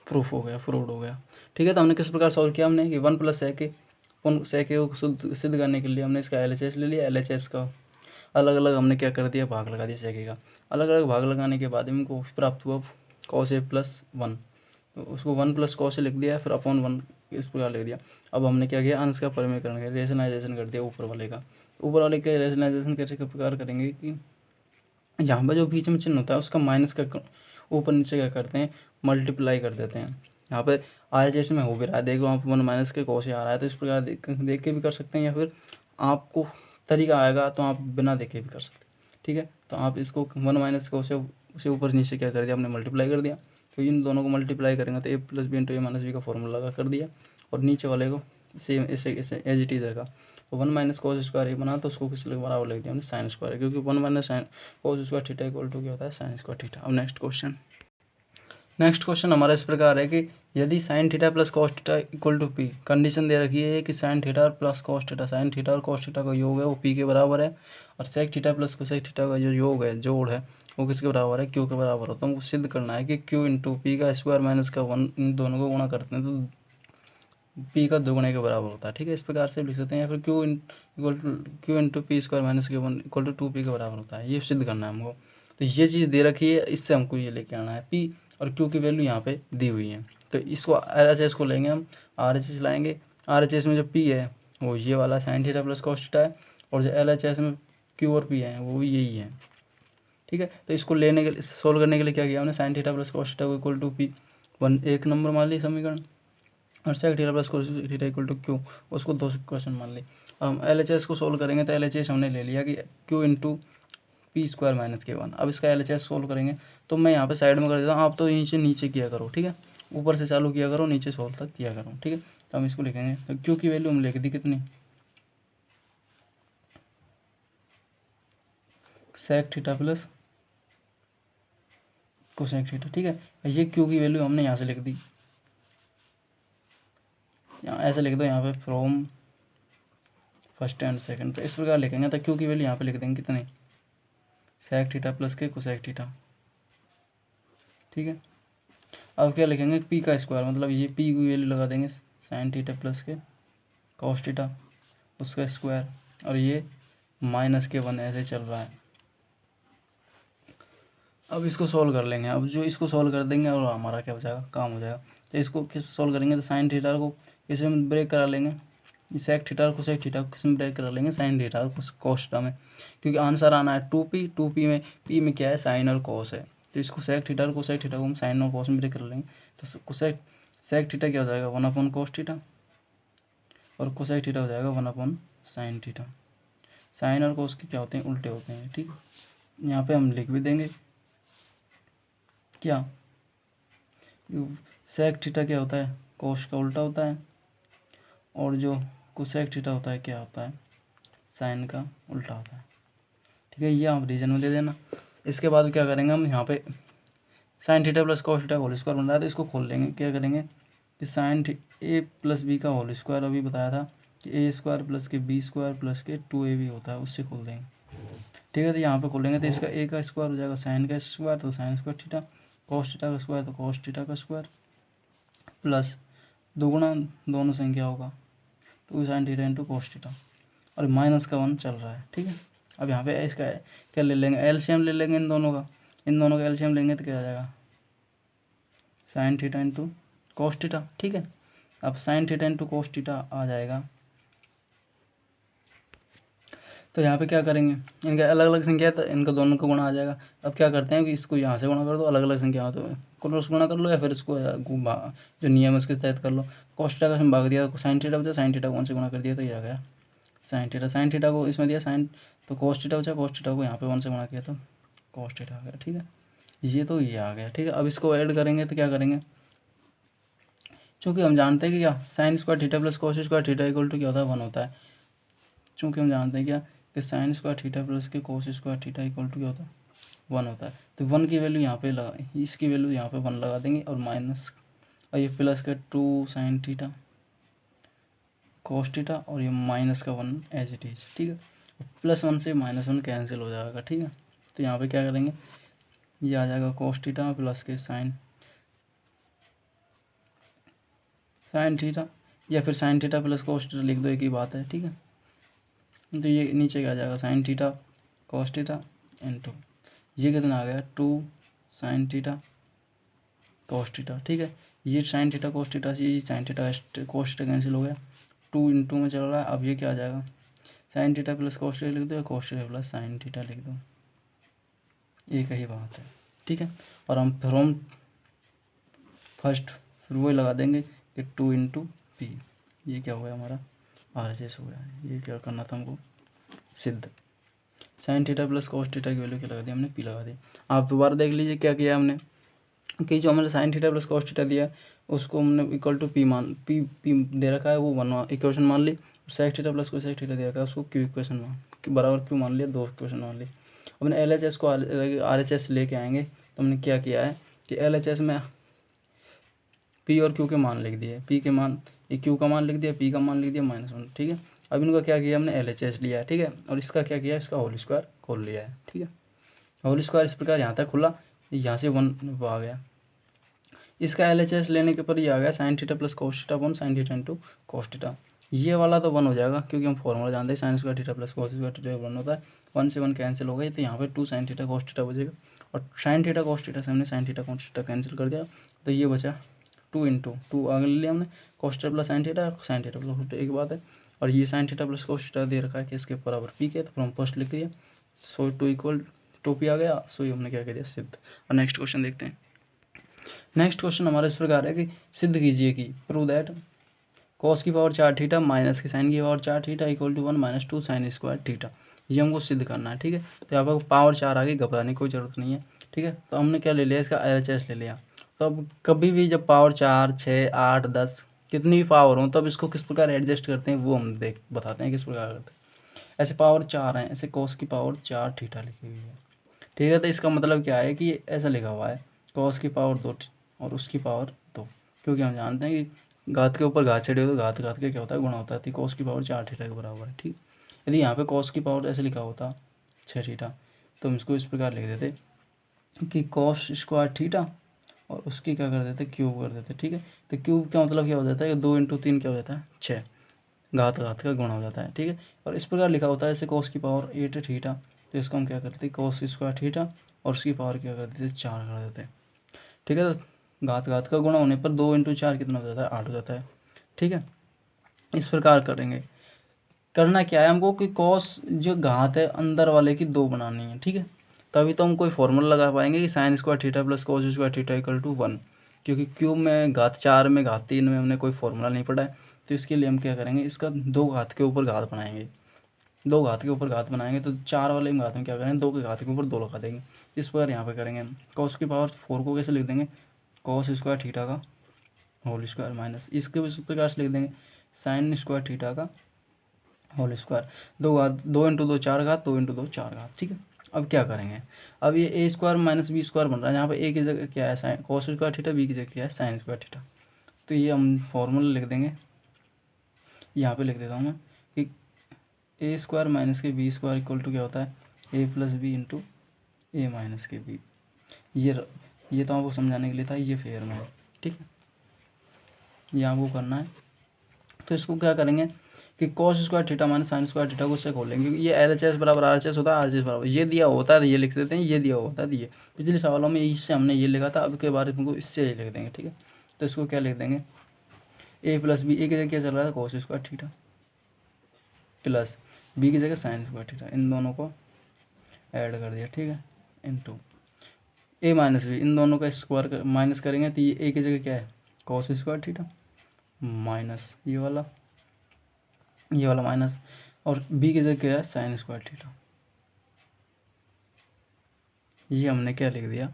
Speaker 1: प्रूफ हो गया, प्रूव्ड हो गया। ठीक है, तो हमने किस प्रकार सॉल्व किया, हमने कि 1 प्लस सेक ए को सिद्ध करने के लिए हमने इसका LHS ले लिया, LHS का अलग अलग हमने क्या कर दिया, भाग लगा दिया सेक ए का। अलग अलग भाग लगाने के बाद हमको प्राप्त हुआ कॉस ए प्लस 1, तो उसको 1 प्लस कॉस ए लिख दिया, फिर अपॉन 1 इस प्रकार लिख दिया। अब हमने क्या किया, अंश का परिमेयकरण किया, रेशनलाइजेशन कर दिया ऊपर वाले का। ऊपर वाले का रेशनलाइजेशन कैसे प्रकार करेंगे कि यहाँ पर जो बीच में चिन्ह होता है उसका माइनस का ऊपर नीचे क्या करते हैं, मल्टीप्लाई कर देते हैं। यहाँ पे RHS में हो भी रहा है, देखो आप 1 माइनस के कोस आ रहा है, तो इस प्रकार देख के भी कर सकते हैं, या फिर आपको तरीका आएगा तो आप बिना देखे भी कर सकते हैं। ठीक है, तो आप इसको 1 माइनस कोस उसे ऊपर नीचे क्या कर दिया, आपने मल्टीप्लाई कर दिया। तो इन दोनों को मल्टीप्लाई करेंगे तो A plus B into A minus B का फॉर्मूला लगा कर दिया, और नीचे वाले को सेम ऐसे एज इट इज रहेगा। तो 1 माइनस कोस स्क्वायर ए बना, तो उसको किस बराबर लिख दिया हमने साइन स्क्वायर, क्योंकि 1 minus sine cos square theta equal to क्या होता है, साइन स्क्वायर थीटा। अब नेक्स्ट क्वेश्चन हमारा इस प्रकार है कि यदि sine theta plus cos theta equal to P, condition दे रखी है कि sine theta plus cos theta, sine theta और कॉस थीटा का योग है वो पी के बराबर है, और sec theta plus cosec theta का जो योग है, जोड़ है, वो किसके बराबर है, क्यू के बराबर हो। तो हमको सिद्ध करना है कि क्यू इंटू पी का स्क्वायर माइनस का 1, इन दोनों को गुणा करते हैं तो पी का दोगुणे के बराबर होता है। ठीक है, इस प्रकार से लिख सकते हैं, या फिर Q into P square minus के 1 इक्वल टू 2p के बराबर होता है, ये सिद्ध करना है हमको। तो ये चीज़ दे रखी है, इससे हमको ये लेके आना है, पी और क्यू की वैल्यू यहाँ पे दी हुई है। तो इसको LHS को लेंगे हम, RHS लाएंगे। RHS में जो P है वो ये वाला sign theta plus cos theta है, और जो LHS में Q और P है वो यही है, ठीक है। तो इसको लेने के लिए, सोल्व करने के लिए क्या किया हमने, sine theta plus cos theta को इक्वल टू P 1 एक नंबर मान ली समीकरण, और sec theta plus cos theta equal to Q उसको 2 क्वेश्चन मान ली। अब हम LHS को सोल्व करेंगे तो LHS हमने ले लिया कि Q into P square minus K1। अब इसका LHS सोल्व करेंगे तो मैं यहाँ पे साइड में कर देता हूँ, आप तो यहीं से नीचे किया करो, ठीक है, ऊपर से चालू किया करो, नीचे सोल्व तक किया करो, ठीक है। तो हम इसको लिखेंगे, तो Q की वैल्यू हम लिख दी कितनी, sec theta plus cosec theta, ठीक है। ये Q की वैल्यू हमने यहाँ से लिख दी, यहाँ ऐसे लिख दो, यहाँ पे फ्रॉम फर्स्ट एंड सेकंड, तो इस प्रकार लिखेंगे। तो Q की वैल्यू यहाँ पे लिख देंगे कितनी, सेक थीटा प्लस के कोसेक थीटा, ठीक है। अब क्या लिखेंगे, P का स्क्वायर, मतलब ये P की वैल्यू लगा देंगे साइन थीटा प्लस के कॉस थीटा उसका स्क्वायर, और ये -K1 ऐसे चल रहा है। अब इसको सॉल्व कर लेंगे, अब जो इसको सॉल्व कर देंगे और हमारा क्या हो जाएगा, काम हो जाएगा। तो इसको किस सॉल्व करेंगे, तो साइन थीटा को किस में ब्रेक करा लेंगे, सेक थीटा और कोसेक थीटा को किस में ब्रेक करा लेंगे, साइन थीटा और कॉस थीटा में, क्योंकि आंसर आना है 2P में, P में क्या है, साइन और कॉस है। तो इसको सेक थीटा और कोसेक थीटा को हम साइन और कॉस में ब्रेक कर लेंगे। तो कोसेक सेक थीटा क्या हो जाएगा, 1 कॉस थीटा, और कोसेक थीटा हो जाएगा 1 साइन थीटा। साइन और कॉस के क्या होते हैं, उल्टे होते हैं, ठीक है। यहाँ पे हम लिख भी देंगे क्या, सेक थीटा क्या होता है, कोस का उल्टा होता है, और जो कोसेक थीटा होता है क्या होता है, साइन का उल्टा होता है, ठीक है। ये आप रीजन में दे देना। इसके बाद क्या करेंगे हम, यहाँ पे sine theta plus cos theta whole square बन रहा है, तो इसको खोल लेंगे। क्या करेंगे कि साइन A प्लस बी का होल स्क्वायर, अभी बताया था कि A स्क्वायर प्लस के B स्क्वायर प्लस के 2AB होता है, उससे खोल देंगे, ठीक है। तो यहाँ पे खोलेंगे तो इसका A का स्क्वायर हो जाएगा साइन का स्क्वायर, तो sign square theta, cos theta का स्क्वायर तो कॉस थीटा का स्क्वायर, प्लस दोगुना दोनों संख्या होगा 2 sign theta into cos theta, और -1 चल रहा है, ठीक है। अब यहाँ पे इसका क्या ले लेंगे, एलसीएम ले लेंगे इन दोनों का एलसीएम लेंगे तो क्या आ जाएगा, sine theta into cos theta, ठीक है। अब sine theta into cos theta आ जाएगा, तो यहाँ पे क्या करेंगे, इनका अलग अलग संख्या है तो इनका दोनों का गुणा आ जाएगा। अब क्या करते हैं कि इसको यहाँ से गुणा कर दो, अलग अलग संख्या हो तो क्रॉस गुणा कर लो, या फिर इसको जो नियम है उसके तहत कर लो। कॉस थीटा का हम भाग दिया तो साइन थीटा बचा, साइन थीटा को 1 से गुणा कर दिया तो ये आ गया साइन थीटा को इसमें दिया साइन, तो कॉस थीटा बचा, कॉस थीटा को यहाँ पे 1 से गुणा किया तो कॉस थीटा आ गया, ठीक है। ये आ गया, ठीक है। अब इसको ऐड करेंगे तो क्या करेंगे, चूँकि हम जानते हैं कि क्या sine square theta plus cos square theta equal to क्या होता है, 1 होता है। चूँकि हम जानते हैं क्या कि साइन स्क्वायर थीटा प्लस के cos square theta equal to क्या होता है, 1 होता है। तो 1 की वैल्यू यहाँ पे लगा, इसकी वैल्यू यहाँ पे 1 लगा देंगे, और माइनस, और ये प्लस का 2 साइन थीटा कॉस थीटा, और ये माइनस का 1 एज इट इज, ठीक है। +1 से -1 कैंसिल हो जाएगा, ठीक है। तो यहाँ पे क्या करेंगे, ये आ जाएगा कॉस थीटा प्लस के साइन थीटा, या फिर sign theta plus cos theta लिख दो, एक ही बात है, ठीक है। तो ये नीचे क्या आ जाएगा, sine theta cos theta into ये कितना आ गया, 2 साइन थीटा कॉस थीटा, ठीक है। ये साइन थीटा कॉस थीटा से ये sine theta cos theta cancel हो गया, 2 इंटू में चल रहा है। अब ये क्या आ जाएगा, sine theta plus cos theta लिख दो, या cos theta plus sine theta लिख दो, एक ही बात है, ठीक है। और हम फ्रॉम फर्स्ट फिर वही लगा देंगे कि 2 इंटू पी, ये क्या हो गया हमारा, RHS हो गया। ये क्या करना था हमको, सिद्ध। Sign theta plus cos theta की वैल्यू क्या लगा दी हमने, P लगा दी। आप दोबारा देख लीजिए क्या किया हमने, कि जो हमने sine theta plus cos theta दिया उसको हमने इक्वल टू पी दे रखा है, वो 1 इक्वेशन मान ली। Sec theta plus cosec theta दे रखा है, उसको Q इक्वेशन बराबर Q मान लिया, 2 इक्वेशन मान ली। हमने LHS को RHS लेके आएंगे, तो हमने क्या किया है कि LHS में P और Q के मान लिख दिए, P के मान, ये Q का मान लिख दिया, P का मान लिख दिया -1, ठीक है। अब इनका क्या किया हमने, LHS लिया है, ठीक है, और इसका क्या किया, इसका होल स्क्वायर खोल लिया है, ठीक है। होल स्क्वायर इस प्रकार यहाँ तक खुला, यहाँ से 1 आ गया। इसका LHS लेने के पर ये आ गया sign theta plus cos theta 1 sign theta into cos theta. ये वाला तो 1 हो जाएगा, क्योंकि हम फॉर्मूला जानते हैं sine square theta plus cos square theta 1 होता है। 1 से 1 कैंसिल हो गई, तो यहाँ पे 2 साइन थीटा कॉस थीटा बचेगा, और साइन थीटा कॉस थीटा से हमने sine theta cos theta cancel कर दिया, तो ये बचा टू इंटू टू आगे ले लिया हमने, cos theta plus sine theta plus एक बात है, और ये sine theta plus cos theta दे रखा है कि इसके बराबर पी के, तो फिर हम फर्स्ट लिख दिया, सो टू इक्वल टू पी आ गया, सो ये हमने क्या कर दिया सिद्ध। और नेक्स्ट क्वेश्चन देखते हैं। नेक्स्ट क्वेश्चन हमारा इस प्रकार है कि सिद्ध कीजिए कि प्रूव दैट कॉस की पावर 4 थीटा माइनस की साइन की power 4 theta equal to 1 minus 2 sine square theta, ये हमको सिद्ध करना है। ठीक है, तो यहाँ पर पावर 4 आ गई, घबराने की कोई ज़रूरत नहीं है। ठीक है, तो हमने क्या ले लिया, इसका LHS ले लिया। तो अब कभी भी जब पावर 4, 6, 8, 10 कितनी भी पावर हो, तब इसको किस प्रकार एडजस्ट करते हैं वो हम बताते हैं किस प्रकार करते हैं। ऐसे पावर 4 है, ऐसे कॉस की पावर 4 थीटा लिखी हुई है। ठीक है, तो इसका मतलब क्या है कि ऐसा लिखा हुआ है कॉस की पावर 2 और उसकी पावर 2, क्योंकि हम जानते हैं कि घात के ऊपर घात चढ़े हो तो घात घात के क्या होता है, गुणा होता है। तो कॉस की पावर 4 थीटा के बराबर है। ठीक, यदि यहाँ पे कॉस की पावर ऐसे लिखा होता 6 थीटा, तो हम इसको इस प्रकार लिख देते कि कॉस स्क्वायर थीटा और उसकी क्या कर देते, क्यूब कर देते। ठीक है, तो क्यूब का मतलब क्या हो जाता है कि 2 इंटू 3 क्या हो जाता है 6, घात घात का गुणा हो जाता है। ठीक है, और इस प्रकार लिखा होता है जैसे कॉस की पावर 8 थीटा, तो इसको हम क्या करते हैं कॉस स्क्वायर थीटा और उसकी पावर क्या कर देते 4 कर देते। ठीक है, तो घात घात का गुणा होने पर 2 इंटू 4 कितना हो जाता है 8 हो जाता है। ठीक है, इस प्रकार करेंगे। करना क्या है हमको कि कॉस जो घात है अंदर वाले की 2 बनानी है। ठीक है, तभी तो हम कोई फॉर्मूला लगा पाएंगे कि sine square theta plus cos square theta equal to 1, क्योंकि क्यूब में घात 4 में घात 3 में हमने कोई फॉर्मूला नहीं पढ़ा है। तो इसके लिए हम क्या करेंगे, इसका 2 घात के ऊपर घात बनाएंगे, 2 घात के ऊपर घात बनाएंगे, तो 4 वाले घात में क्या करेंगे 2 के घात के ऊपर 2 लगा देंगे। इस प्रकार यहाँ पे करेंगे हम। कॉस की पावर 4 को कैसे लिख देंगे, कॉस स्क्वायर थीटा का होल स्क्वायर माइनस इसके इस प्रकार से लिख देंगे साइन स्क्वायर थीटा का होल स्क्वायर, 2 घात 2 इंटू 2 4 घात, 2 इंटू 2 4 घात। ठीक है, अब क्या करेंगे, अब ये A square minus B square बन रहा है, यहाँ पे ए की जगह क्या है sine cos square theta, B की जगह क्या है साइन स्क्वायर थीटा। तो ये हम फॉर्मूला लिख देंगे, यहाँ पे लिख देता हूँ मैं कि ए स्क्वायर माइनस के बी स्क्वायर इक्वल टू क्या होता है ए plus B into A minus के बी। ये तो आपको समझाने के लिए था, ये फेयर में है। ठीक है, ये आपको करना है। तो इसको क्या करेंगे कि cos square theta minus sine square theta को उससे खोल लेंगे, क्योंकि ये LHS बराबर RHS होता है, RHS बराबर ये दिया होता है तो ये लिख देते हैं, ये दिया होता है तो ये। पिछले सवालों में इससे हमने ये लिखा था, अब के बारे में इससे ये लिख देंगे। ठीक है, तो इसको क्या लिख देंगे ए प्लस बी, ए की जगह क्या चल रहा है cos square theta plus B की जगह साइन स्क्वायर थीटा, इन दोनों को ऐड कर दिया। ठीक है, इंटू ए माइनस बी, इन दोनों का स्क्वायर माइनस करेंगे तो ये ए की जगह क्या है कॉस स्क्वायर थीटा माइनस ये वाला माइनस, और बी की जगह क्या है साइन स्क्वायर थीटा। ये हमने क्या लिख दिया,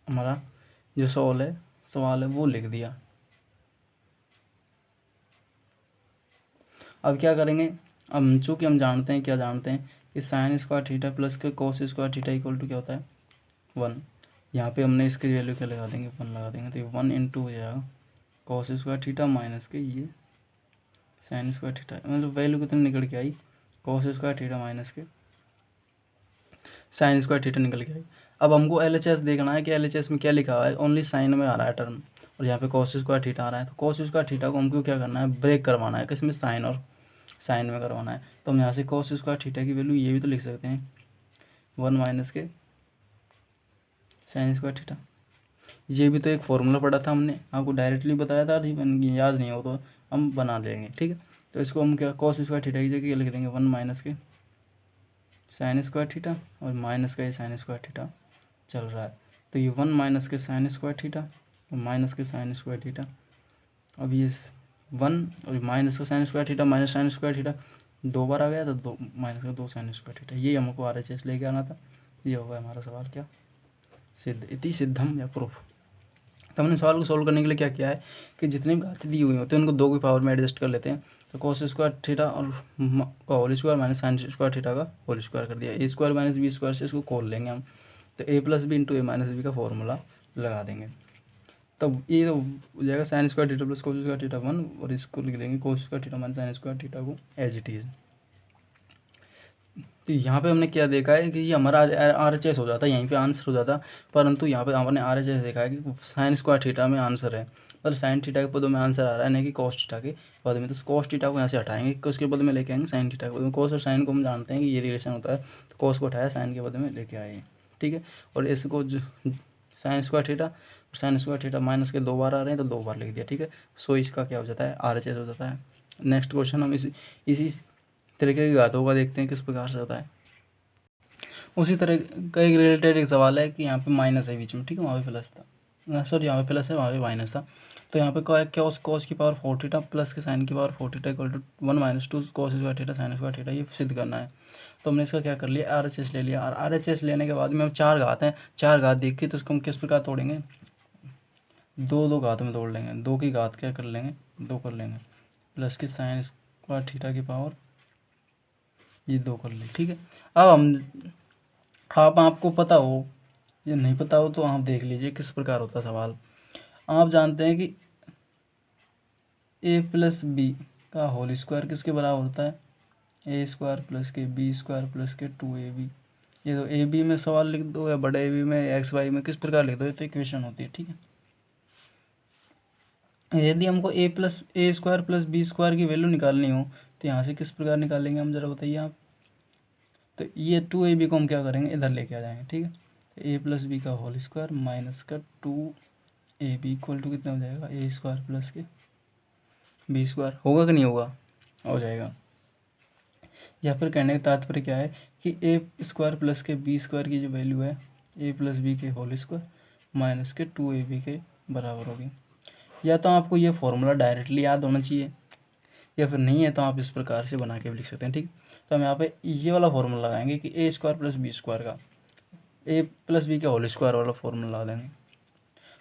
Speaker 1: हमारा जो सवाल है वो लिख दिया। अब क्या करेंगे, अब चूँकि हम जानते हैं क्या जानते हैं कि साइन स्क्वायर थीटा प्लस के cos square theta equal to क्या होता है 1। यहाँ पे हमने इसकी वैल्यू क्या लगा देंगे 1 लगा देंगे, तो ये 1 इंटू हो जाएगा कॉस स्क्वायर थीटा माइनस के ये साइन स्क्वायर थीटा, मतलब वैल्यू कितनी निकल के I cos square theta minus के साइन स्क्वायर थीटा निकल के आई। अब हमको LHS देखना है कि LHS में क्या लिखा हुआ है, ओनली साइन में आ रहा है टर्म, और यहाँ पे कॉस स्क्वायर थीटा आ रहा है। तो कॉस स्क्वायर थीटा को हमको क्या करना है ब्रेक करवाना है, किसमें साइन और साइन में करवाना है। तो हम यहाँ से कॉस स्क्वायर थीटा की वैल्यू ये भी तो लिख सकते हैं 1 माइनस के साइन स्क्वायर थीटा। ये भी तो एक फॉर्मूला पढ़ा था हमने, आपको डायरेक्टली बताया था, याद नहीं हो तो हम बना लेंगे। ठीक है, तो इसको हम क्या कॉस स्क्वायर थीटा की जगह लिख देंगे 1 माइनस के साइन स्क्वायर थीटा और माइनस का ये साइन स्क्वायर थीटा चल रहा है। तो ये 1 माइनस के साइन स्क्वायर थीटा और माइनस के साइन स्क्वायर थीटा। अब ये 1 और माइनस का sign square theta minus sine square theta 2 बार आ गया, तो 2 माइनस का 2 साइन स्क्वायर थीटा, ये हमको RHS लेके आना था। ये होगा हमारा सवाल क्या सिद्ध, इति सिद्धम या प्रूफ। तो हमने सवाल को सोल्व करने के लिए क्या किया है कि जितनी भी घातें दी हुई होती हैं उनको 2 की पावर में एडजस्ट कर लेते हैं। तो कॉस स्क्वायर थीटा और whole square minus sine square theta का होल स्क्वायर कर दिया, A square minus B square से इसको खोल लेंगे हम, तो A plus B into A minus B का फॉर्मूला लगा देंगे। तब ये तो हो जाएगा sine square theta plus cos square theta 1, और इसको लिख देंगे cos square theta minus sine square theta को एज इट इज़। तो यहाँ पे हमने क्या देखा है कि ये हमारा RHS हो जाता है, यहीं पे आंसर हो जाता, परंतु यहाँ पे हमने RHS देखा है कि साइन स्क्वायर थीटा में आंसर है, मतलब साइन थीटा के पदों में आंसर आ रहा है, नहीं कि कॉस थीटा के पद में। तो कॉस थीटा को यहाँ से हटाएंगे, उसके पद में लेके आएंगे साइन थीटा के पद में। कॉस और साइन को हम जानते हैं कि ये रिलेशन होता है, तो कॉस को हटाया साइन के पद में लेके आए। ठीक है, और इसको साइन स्क्वायर थीटा, और साइन स्क्वायर थीटा माइनस के 2 बार आ रहे हैं तो 2 बार लिख दिया, ठीक है। सो इसका क्या हो जाता है, RHS हो जाता है। नेक्स्ट क्वेश्चन हम इसी तरीके की घातों का देखते हैं किस प्रकार से होता है। उसी तरह का एक रिलेटेड एक सवाल है कि यहाँ पे माइनस है बीच में, ठीक है, वहाँ पे प्लस था, सॉरी यहाँ पे प्लस है, वहाँ पे माइनस था। तो यहाँ पे क्या कॉस की पावर 4 थीटा प्लस के साइन की power 4 theta equal to 1 minus 2 cos square theta sine square theta, ये सिद्ध करना है। तो हमने इसका क्या कर लिया, RHS ले लिया, और RHS लेने के बाद में हम 4 घात हैं, 4 घात देख के तो इसको हम किस प्रकार तोड़ेंगे, 2 घात में तोड़ लेंगे, 2 की घात क्या कर लेंगे, 2 कर लेंगे, प्लस की साइन स्क्वायर थीटा की पावर ये 2 कर ले, ठीक है। अब आपको पता हो या नहीं पता हो तो आप देख लीजिए किस प्रकार होता है सवाल। आप जानते हैं कि a प्लस बी का होल स्क्वायर किसके बराबर होता है, ए स्क्वायर प्लस के बी स्क्वायर प्लस के 2ab। ये तो ए बी में सवाल लिख दो या बड़े ए बी में एक्स वाई में किस प्रकार लिख दो, ये तो इक्वेशन होती है, ठीक है। यदि हमको ए स्क्वायर प्लस बी स्क्वायर की वैल्यू निकालनी हो तो यहाँ से किस प्रकार निकालेंगे हम, जरा बताइए आप। तो ये 2ab को हम क्या करेंगे, इधर लेके आ जाएंगे, ठीक है। ए प्लस बी का होल स्क्वायर माइनस का 2ab इक्वल टू कितना हो जाएगा, ए स्क्वायर प्लस के बी स्क्वायर, होगा कि नहीं होगा, हो जाएगा। या फिर कहने का तात्पर्य क्या है कि ए स्क्वायर प्लस के बी स्क्वायर की जो वैल्यू है ए प्लस बी के होल स्क्वायर माइनस के 2ab के बराबर होगी। या तो आपको ये फॉर्मूला डायरेक्टली याद होना चाहिए, या फिर नहीं है तो आप इस प्रकार से बना के भी लिख सकते हैं, ठीक। तो हम यहाँ पे ये वाला फॉर्मूला लगाएंगे कि A square plus B square का ए प्लस बी के होल स्क्वायर वाला फॉर्मूला लगा देंगे,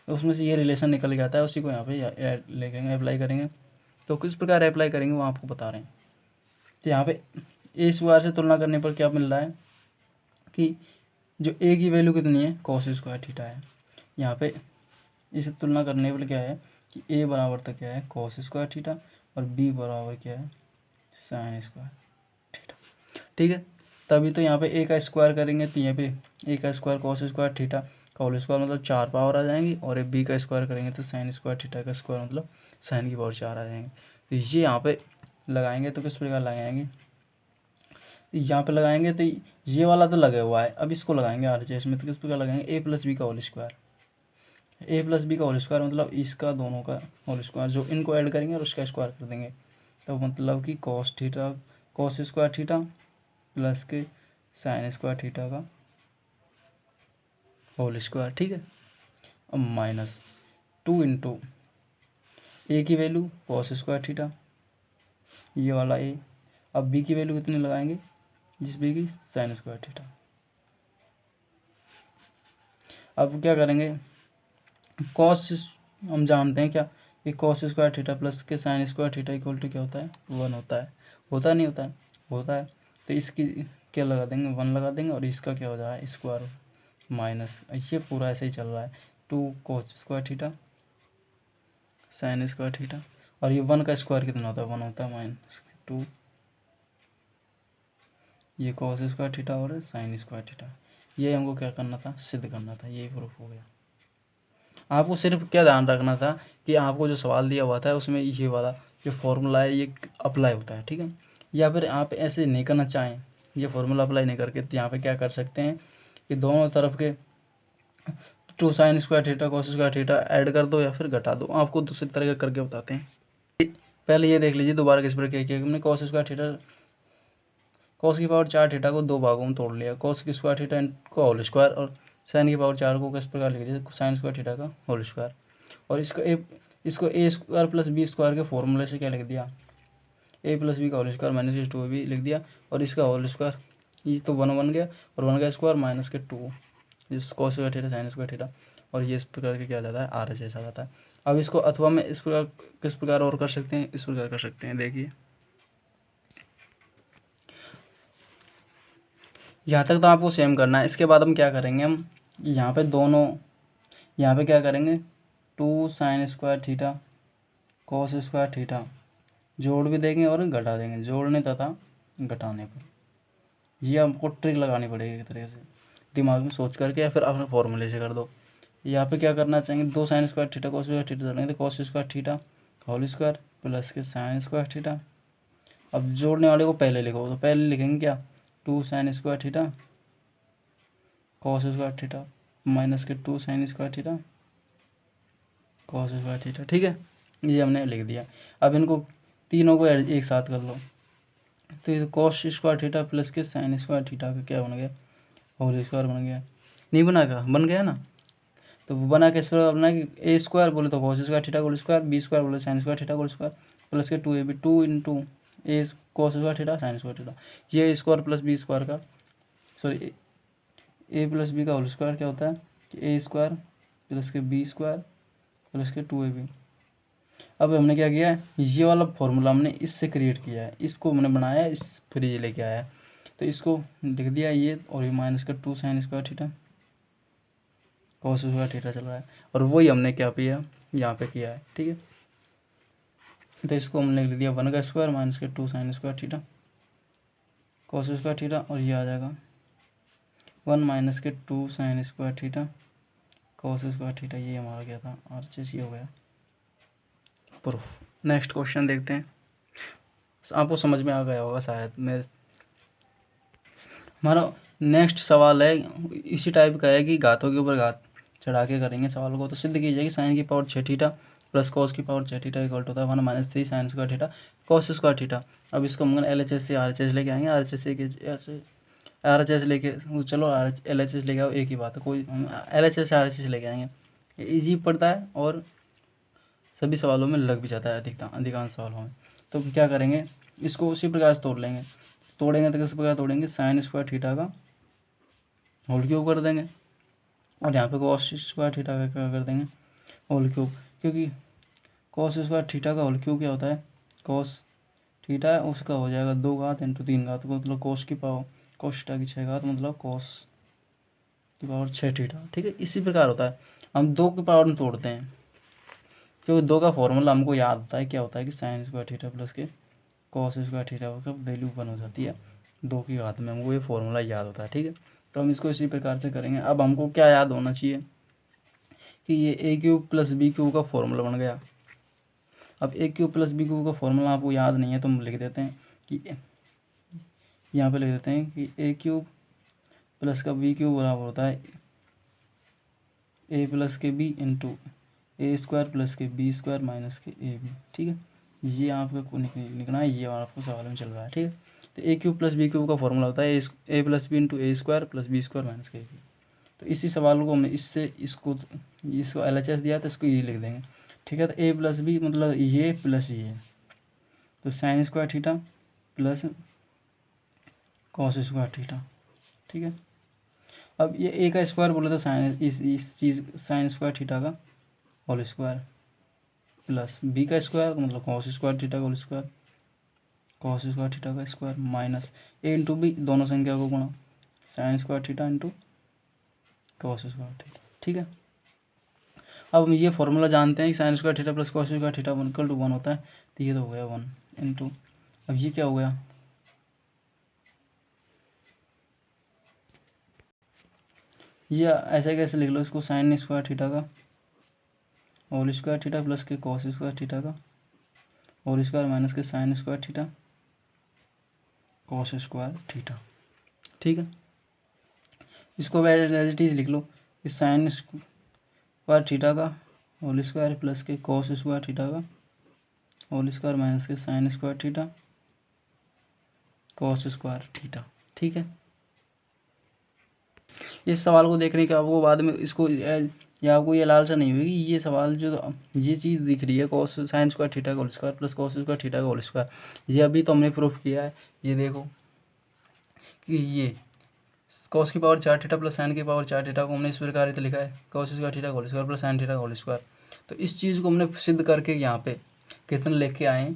Speaker 1: तो उसमें से ये रिलेशन निकल के आता है, उसी को यहाँ पे लेंगे अप्लाई करेंगे। तो किस प्रकार अप्लाई करेंगे वो आपको बता रहे हैं। तो यहाँ पे ए स्क्वायर से तुलना करने पर क्या मिल रहा है कि जो ए की वैल्यू कितनी है, कॉस स्क्वायर थीटा है। यहाँ पे इसे तुलना करने पर क्या है कि ए बराबर तक क्या है, कॉस स्क्वायर थीटा, और बी बराबर क्या है, साइन स्क्वायर थीटा, ठीक है। तभी तो यहाँ पे ए का स्क्वायर करेंगे तो यहाँ पे ए का स्क्वायर कॉस स्क्वायर थीटा का होल स्क्वायर मतलब 4 पावर आ जाएंगी, और ए बी का स्क्वायर करेंगे तो साइन स्क्वायर थीटा का स्क्वायर मतलब साइन की पावर 4 आ जाएंगे। तो ये यहाँ पे लगाएंगे तो किस प्रकार लगाएंगे, यहाँ पे लगाएंगे तो ये वाला तो लगा हुआ है, अब इसको लगाएंगे RHS में, तो किस प्रकार लगाएंगे, ए प्लस बी का होल स्क्वायर, ए प्लस बी का होल स्क्वायर मतलब इसका दोनों का होल स्क्वायर, जो इनको ऐड करेंगे और उसका स्क्वायर कर देंगे, तो मतलब कि cos theta cos square theta plus के साइन स्क्वायर थीटा का होल स्क्वायर, ठीक है। अब माइनस 2 इंटू ए की वैल्यू कॉस स्क्वायर थीटा, ये वाला ए, अब बी की वैल्यू कितनी लगाएंगे, जिस बी की साइन स्क्वायर थीटा। अब क्या करेंगे, कॉस हम जानते हैं क्या कि कॉस स्क्वायर थीटा प्लस के sine square theta equal to क्या होता है, 1 होता है, होता नहीं होता है, होता है। तो इसकी क्या लगा देंगे, 1 लगा देंगे, और इसका क्या हो जा रहा है, स्क्वायर माइनस, ये पूरा ऐसे ही चल रहा है, 2 cos square theta sine square theta, और ये 1 का स्क्वायर कितना होता है, 1 होता है, माइनस 2 ये कॉस स्क्वायर थीटा और साइन स्क्वायर थीटा। ये हमको क्या करना था, सिद्ध करना था, यही प्रूफ हो गया। आपको सिर्फ क्या ध्यान रखना था कि आपको जो सवाल दिया हुआ था उसमें ये वाला जो फॉर्मूला है ये अप्लाई होता है, ठीक है। या फिर आप ऐसे नहीं करना चाहें, ये फॉर्मूला अप्लाई नहीं करके, तो यहाँ पे क्या कर सकते हैं कि दोनों तरफ के 2 sine square theta cos square theta add कर दो या फिर घटा दो, आपको दूसरी तरह करके बताते हैं। पहले ये देख लीजिए दोबारा किस पर क्या किया हमने, कॉस स्क्वायर थीटा कॉस की पावर 4 थीटा को 2 भागों में तोड़ लिया, कॉस की स्क्वायर थीटा को होल स्क्वायर, और साइन की पावर 4 को किस प्रकार लिख दिया, साइन स्क्वायर थीटा का होल स्क्वायर, और इसको ए स्क्वायर प्लस बी स्क्वायर के फॉर्मूले से क्या लिख दिया, ए प्लस बी का होल स्क्वायर माइनस 2 भी लिख दिया, और इसका होल स्क्वायर ये तो 1 बन गया, और 1 का स्क्वायर माइनस के 2 जिस cos square theta sine square theta, और ये इस प्रकार के क्या आ जाता है, RHS आ जाता है। अब इसको अथवा में इस प्रकार किस प्रकार और कर सकते हैं, इस प्रकार कर सकते हैं, देखिए यहाँ तक तो आपको सेम करना है। इसके बाद हम क्या करेंगे, हम यहाँ पे दोनों यहाँ पे क्या करेंगे, 2 sine square theta cos square theta जोड़ भी देंगे और घटा देंगे, जोड़ने तथा घटाने पर। ये हमको ट्रिक लगानी पड़ेगी एक तरह से, दिमाग में सोच करके या फिर अपने फॉर्मूले से कर दो। यहाँ पे क्या करना चाहेंगे, 2 sine square theta cos square theta जोड़ेंगे तो cos square theta whole square plus के साइन स्क्वायर थीटा। अब जोड़ने वाले को पहले लिखो, तो पहले लिखेंगे क्या, 2 sine square theta cos square theta minus के 2 sine square theta cos square theta. ठीक है, ये हमने लिख दिया। अब इनको तीनों को एक साथ कर लो, तो ये कॉस स्क्वायर थीटा प्लस के साइन स्क्वायर थीटा का क्या बन गया, होल स्क्वायर बन गया। नहीं बना का बन गया ना, तो वो बना के इस पर अपना कि ए स्क्वायर बोले तो cos square theta whole square, B square बोले sine square theta whole square, plus के 2ab 2 into A cos square theta sine square theta. ये A square plus B square का, सॉरी ए प्लस बी का whole square क्या होता है कि A square plus के बी स्क्वायर प्लस के 2ab। अब हमने क्या किया है, ये वाला फॉर्मूला हमने इससे क्रिएट किया है, इसको हमने बनाया इस फिर ये लेके आया है, तो इसको लिख दिया ये, और ये माइनस का 2 sine square theta cos square theta चल रहा है, और वही हमने क्या किया यहाँ पे किया है। ठीक है, तो इसको हमने लिख दिया 1 का स्क्वायर माइनस के 2 sine square theta cos square theta, और ये आ जाएगा 1 माइनस के 2 sine square theta cos square theta. ये हमारा क्या था, RHS, ये हो गया प्रूफ। नेक्स्ट क्वेश्चन देखते हैं, आपको समझ में आ गया होगा शायद मेरे। हमारा नेक्स्ट सवाल है इसी टाइप का है कि घातों के ऊपर घात चढ़ा के करेंगे सवाल को। तो सिद्ध कीजिए कि साइन की पावर 6 थीटा प्लस कॉस की पावर 6 थीटा इक्वल होता है 1 minus 3 sine square theta cos square theta. अब इसको हम LHS से RHS लेके आएंगे, RHS लेके चलो LHS लेके आओ, एक ही बात है, कोई LHS से RHS लेके आएंगे, ईजी पड़ता है और सभी सवालों में लग भी जाता है अधिकांश सवालों में। तो क्या करेंगे, इसको उसी प्रकार से तोड़ लेंगे, तोड़ेंगे तो किस प्रकार तोड़ेंगे, साइन स्क्वायर थीटा का होल क्यूब कर देंगे, और यहाँ पे कॉस स्क्वायर थीटा का क्या कर देंगे, होल क्यूब, क्योंकि कॉस स्क्वायर थीटा का होल क्यूब क्या होता है, कॉस थीटा है उसका हो जाएगा 2 घात इंटू 3 घात, मतलब कॉस की पावर कॉस थीटा की 6 घात, मतलब कॉस की पावर 6 थीटा। ठीक है, इसी प्रकार होता है, हम 2 की पावर में तोड़ते हैं, क्योंकि 2 का फॉर्मूला हमको याद होता है, क्या होता है कि साइन स्क्वायर थीटा प्लस के कॉस स्क्वायर थीटा का वैल्यू 1 हो जाती है 2 की घात में, हमको ये फॉर्मूला याद होता है। ठीक है, तो हम इसको इसी प्रकार से करेंगे। अब हमको क्या याद होना चाहिए कि ये ए क्यूब प्लस बी क्यूब का फॉर्मूला बन गया। अब ए क्यूब प्लस बी क्यूब का फॉर्मूला आपको याद नहीं है तो हम लिख देते हैं कि यहाँ पे लिख देते हैं कि ए क्यूब प्लस का बी क्यूब बराबर होता है ए प्लस के बी इंटू ए स्क्वायर प्लस के बी स्क्वायर माइनस के ए बी। ठीक है, ये आपको लिखना है, ये आपको सवाल में चल रहा है। ठीक है, तो A cube plus B cube का फॉर्मूला होता है ए प्लस बी इंटू ए square plus B square minus के ए बी। तो इसी सवाल को हमने इसको LHS दिया तो इसको ये लिख देंगे। ठीक है, तो ए प्लस बी मतलब ये प्लस ये, तो sign square theta plus cos square theta. ठीक है, अब ये ए का स्क्वायर बोले तो साइन इस चीज़ साइन स्क्वायर थीटा का होल स्क्वायर प्लस बी का स्क्वायर मतलब कॉस स्क्वायर थीटा का whole square cos square theta का square minus A into B, दोनों संख्या को गुणा sine square theta into cos square theta. ठीक है, अब हम ये फॉर्मूला जानते हैं कि sine square theta plus cos square theta equal to 1 होता है, तो ये तो हो गया 1 इंटू, अब ये क्या हो गया, ये ऐसे कैसे लिख लो इसको, साइन स्क्वायर थीटा का होल स्क्वायर थीटा प्लस के कॉस स्क्वायर थीटा का होल स्क्वायर माइनस के sine square theta cos square theta. ठीक है, इसको एज इट इज लिख कि साइन स्क्वायर थीटा का होल स्क्वायर प्लस के कॉस स्क्वायर थीटा का होल स्क्वायर माइनस के sine square theta cos square theta. ठीक है, इस सवाल को देखने के आपको बाद में इसको या आपको ये लालसा नहीं होगी, ये सवाल जो ये चीज़ दिख रही है कॉस साइन स्क्वायर थीटा का whole square plus cos square theta का होल स्क्वायर, ये अभी तो हमने प्रूफ किया है। ये देखो कि ये कॉस की पावर 4 थीटा प्लस साइन की पावर 4 थीटा को हमने इस प्रकार लिखा है कॉस स्क्वायर थीटा का whole square plus sine theta का होल स्क्वायर। तो इस चीज़ को हमने सिद्ध करके यहाँ पे कितने लेके आए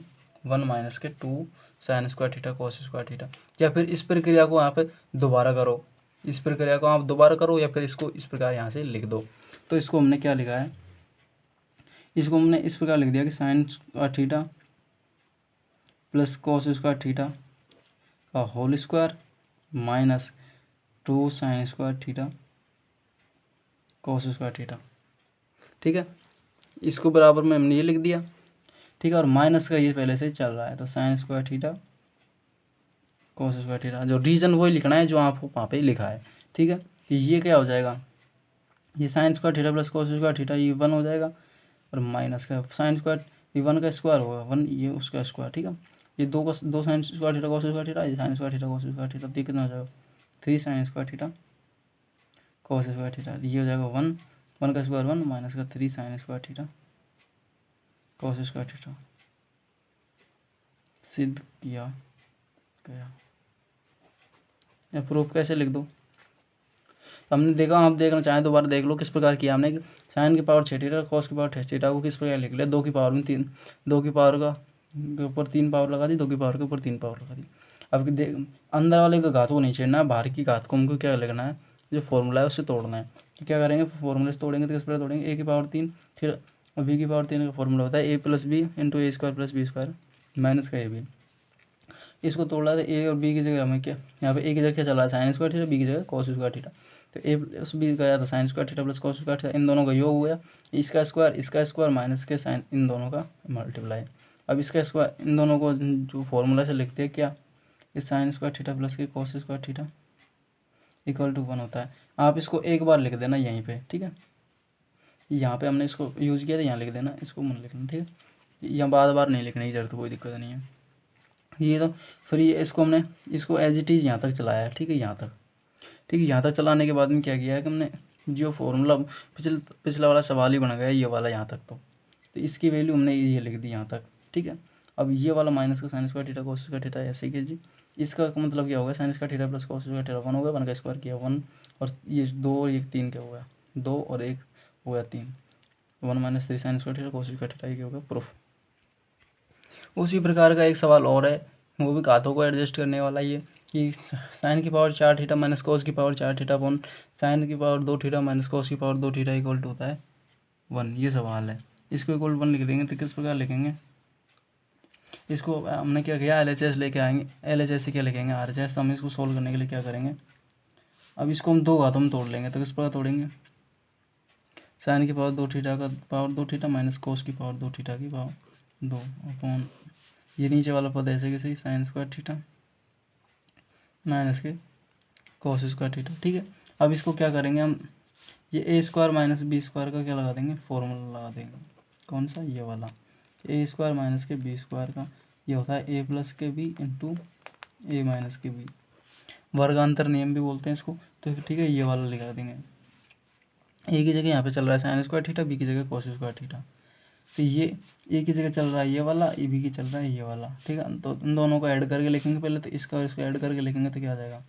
Speaker 1: 1 माइनस के 2 sine square theta cos square theta, या फिर इस प्रक्रिया को यहाँ पे दोबारा करो, इस प्रक्रिया को आप दोबारा करो या फिर इसको इस प्रकार यहाँ से लिख दो। तो इसको हमने क्या लिखा है, इसको हमने इस प्रकार लिख दिया कि sine square theta plus cos square theta का whole square minus 2 sine square theta cos square theta. ठीक है, इसको बराबर में हमने ये लिख दिया। ठीक है, और माइनस का ये पहले से चल रहा है, तो sign square theta cos square theta, जो रीजन वही लिखना है जो आपको वहाँ पे लिखा है। ठीक है, तो ये क्या हो जाएगा, ये sine square theta plus cos square theta ये 1 हो जाएगा, और माइनस का साइन स्क्वायर ये 1 का स्क्वायर होगा 1 ये उसका स्क्वायर, ठीक है। ये दो sine square theta cos square theta, ये sine square theta cos square theta, तो कितना हो जाएगा 3 sine square theta cos square theta, ये हो जाएगा 1 का स्क्वायर 1 माइनस का 3 sine square theta cos square theta. सिद्ध किया गया, या प्रूफ कैसे लिख दो। हमने देखा, आप देखना चाहें दोबारा देख लो किस प्रकार किया हमने। साइन की पावर 6 थीटा कॉस की पावर 6 थीटा को किस प्रकार लिख लिया, 2 की पावर में 3, 2 की पावर का के ऊपर 3 पावर लगा दी, 2 की पावर के ऊपर 3 पावर लगा दी। अब देख अंदर वाले का घात को नहीं छेड़ना है, बाहर की घात को हमको क्या लिखना है, जो फॉर्मूला है उससे तोड़ना है। तो क्या करेंगे, फॉर्मूले से तोड़ेंगे तो किस प्रकार तोड़ेंगे, ए की पावर 3 फिर बी की पावर 3 का फॉर्मूला होता है ए प्लस बी इंटू ए square plus B square minus का ए बी। इसको तोड़ा तो ए और बी की जगह हमें क्या, यहाँ पे ए की जगह क्या चला है साइन स्क्वायर थीटा, बी की जगह कॉस स्क्वायर थीटा। तो ए प्लस बी गया था sine square theta plus cos square theta, इन दोनों का योग हो गया, इसका स्क्वायर माइनस के साइन इन दोनों का मल्टीप्लाई। अब इसका स्क्वायर इन दोनों को जो फॉर्मूला से लिखते हैं क्या, इस साइन स्क्वायर थीटा प्लस के cos square theta equal to 1 होता है। आप इसको एक बार लिख देना यहीं पे, ठीक है। यहाँ पे हमने इसको यूज़ किया था, यहाँ लिख देना, इसको मन लिखना, ठीक है। यहाँ बार बार नहीं लिखने की जरूरत, कोई दिक्कत नहीं है। ये तो फिर ये इसको हमने इसको एज इट इज़ यहाँ तक चलाया है, ठीक है, यहाँ तक, ठीक है। यहाँ तक चलाने के बाद में क्या किया है कि हमने जो फॉर्मूला पिछला वाला सवाल ही बन गया ये वाला यहाँ तक, तो इसकी वैल्यू हमने ये लिख दी यहाँ तक, ठीक है। अब ये वाला माइनस का sign square theta cos square theta ऐसे कीजिए, इसका मतलब क्या होगा, sign square theta plus cos square theta 1 हो गया, 1 का स्क्वायर किया 1, और ये 2 और 1 3 क्या हो गया 2 और 1 हो गया 3, 1 minus 3 sine square theta cos square theta ये हो गया प्रूफ। उसी प्रकार का एक सवाल और है, वो भी घातों को एडजस्ट करने वाला ये कि साइन की पावर 4 थीटा माइनस कोस की पावर 4 थीटा अपॉन साइन की पावर 2 थीटा माइनस कोस की पावर 2 थीटा इक्वल टू होता है 1। ये सवाल है, इसको इक्वल 1 लिख देंगे तो किस प्रकार लिखेंगे, इसको हमने क्या किया LHS लेके आएंगे, LHS से क्या लिखेंगे RHS। तो हम इसको सोल्व करने के लिए क्या करेंगे, अब इसको हम 2 घातों में तोड़ लेंगे, तो किस प्रकार तोड़ेंगे, साइन की पावर 2 थीटा का पावर 2 थीटा माइनस कोस की पावर 2 थीटा की पावर 2 अपॉन ये नीचे वाला पद ऐसे कैसे साइन स्क्वायर थीटा माइनस के कॉस स्क्वायर थीटा, ठीक है। अब इसको क्या करेंगे हम, ये A square minus B square का क्या लगा देंगे, फॉर्मूला लगा देंगे, कौन सा, ये वाला, ए स्क्वायर माइनस के बी स्क्वायर का ये होता है ए प्लस के बी इंटू ए माइनस के बी, वर्गांतर नियम भी बोलते हैं इसको। तो ठीक है, ये वाला लगा देंगे, ए की जगह यहाँ पे चल रहा है साइन स्क्वायर थीटा, बी की जगह कॉस स्क्वायर थीटा, तो ये ए की जगह चल रहा है ये वाला, ए बी की चल रहा है ये वाला, ठीक है। तो इन दोनों को ऐड करके लिखेंगे पहले, तो इसका और इसको ऐड करके लिखेंगे तो क्या आ जाएगा,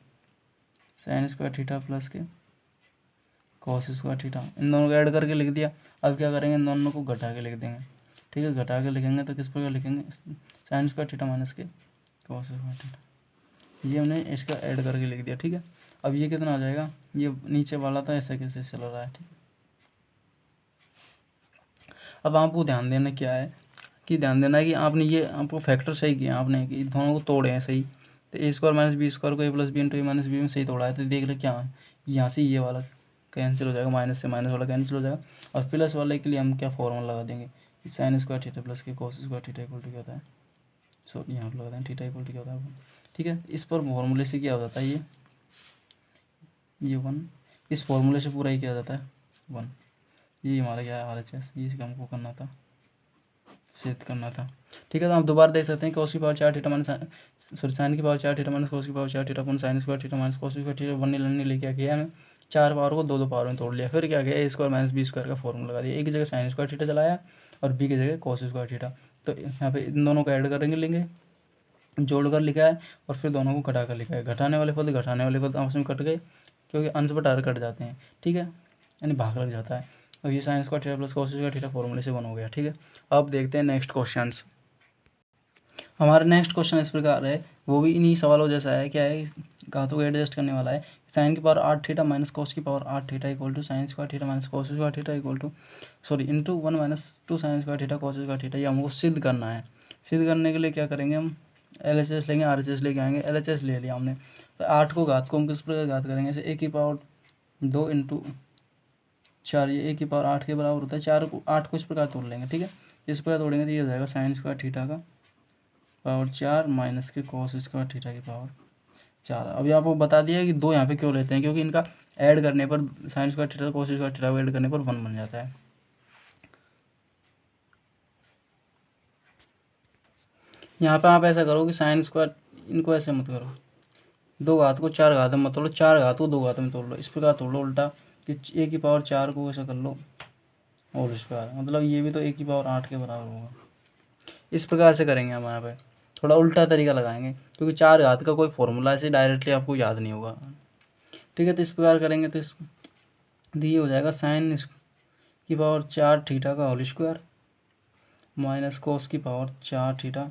Speaker 1: साइन स्क्वायर थीटा प्लस के कॉस स्क्वायर थीटा, इन दोनों को ऐड करके लिख दिया। अब क्या करेंगे, इन दोनों को घटा के लिख देंगे, ठीक है। घटा के लिखेंगे तो किस प्रकार लिखेंगे, साइन स्क्वायर थीटा माइनस के कॉस स्क्वायर थीटा, ये हमने इसका ऐड करके लिख दिया, ठीक है। अब ये कितना आ जाएगा, ये नीचे वाला था ऐसे कैसे चल रहा है, ठीक है। अब आपको ध्यान देना क्या है कि ध्यान देना है कि आपने ये आपको फैक्टर सही किया आपने, कि दोनों को तोड़े हैं सही, तो ए स्क्वायर माइनस बी स्क्वायर को ए plus B into A minus B में सही तोड़ा है, तो देख ले क्या है, यहाँ से ये वाला कैंसिल हो जाएगा, माइनस से माइनस वाला कैंसिल हो जाएगा, और प्लस वाले के लिए हम क्या फॉर्मूला लगा देंगे, साइन स्क्वायर थीटा प्लस के cos square theta equal to क्या होता है, सॉरी यहाँ पर लगा दें थीटा इक्वल टू क्या होता है, ठीक है। इस पर फॉर्मूले से क्या हो जाता है, ये 1, इस फॉर्मूले से पूरा ही क्या हो जाता है 1, ये हमारा क्या है RHS, ये हमको करना था, सिद्ध करना था, ठीक है। तो आप दोबारा देख सकते हैं कॉस की power 4 theta minus sorry sine की पावर 4 थीटा माइनस कॉस की पावर 4 थीटा अपन sine square theta minus cos square theta 1 ने लेके क्या किया हमें, 4 पावर को 2 पावर में तोड़ लिया, फिर क्या किया ए स्क्वायर माइनस बी स्क्वायर का फॉर्मूला लगा दिया, ए की जगह साइन स्क्वायर थीटा चलाया और बी की जगह कॉस स्क्वायर थीटा। तो यहाँ पे इन दोनों को ऐड करेंगे लेंगे, जोड़कर लिखा है, और फिर दोनों को घटा कर लिखा है, घटाने वाले पद आपस में कट गए, क्योंकि अंश बटाकर कट जाते हैं, ठीक है, यानी भाग लग जाता है। अब ये sine square theta plus cos square theta फॉर्मूले से 1 हो गया, ठीक है। अब देखते हैं नेक्स्ट क्वेश्चन। हमारा नेक्स्ट क्वेश्चन इस प्रकार है, वो भी इन्हीं सवालों जैसा है, क्या है, घातों को एडजस्ट करने वाला है। साइन की पावर 8 थीटा माइनस कॉस की power 8 theta equal to sine square theta minus cos square theta equal to sorry into 1 minus 2 sine square theta cos square theta, ये हमको सिद्ध करना है। सिद्ध करने के लिए क्या करेंगे, हम LHS लेंगे, RHS लेके आएंगे। LHS ले लिया हमने, तो 8 को घात को हम किस प्रकार घात करेंगे, जैसे a की पावर 2 इंटू 4, ये a की पावर 8 के बराबर होता है, 8 को इस प्रकार तोड़ लेंगे, ठीक है। इस प्रकार तोड़ेंगे तो ये हो जाएगा साइन स्क्वायर थीटा का पावर 4 माइनस के कॉस स्क्वायर थीटा की पावर 4। अभी आपको बता दिया कि 2 यहाँ पे क्यों लेते हैं, क्योंकि इनका ऐड करने पर sign square theta cos square theta को ऐड करने पर 1 बन जाता है। यहाँ पे आप ऐसा करो कि साइन स्क्वायर, इनको ऐसे मत करो, 2 घात को 4 घात में मत तोड़ो, 4 घात को 2 घात में तोड़ लो, इस प्रकार तोड़ लो उल्टा कि ए की पावर 4 को ऐसा कर लो होल स्क्वायर, मतलब ये भी तो ए की पावर 8 के बराबर होगा। इस प्रकार से करेंगे हम यहाँ पे, थोड़ा उल्टा तरीका लगाएंगे क्योंकि 4 घात का कोई फॉर्मूला ऐसे डायरेक्टली आपको याद नहीं होगा। ठीक है, तो इस प्रकार करेंगे तो ये हो जाएगा साइन की पावर 4 थीटा का होल स्क्वायर माइनस कोस की पावर 4 थीटा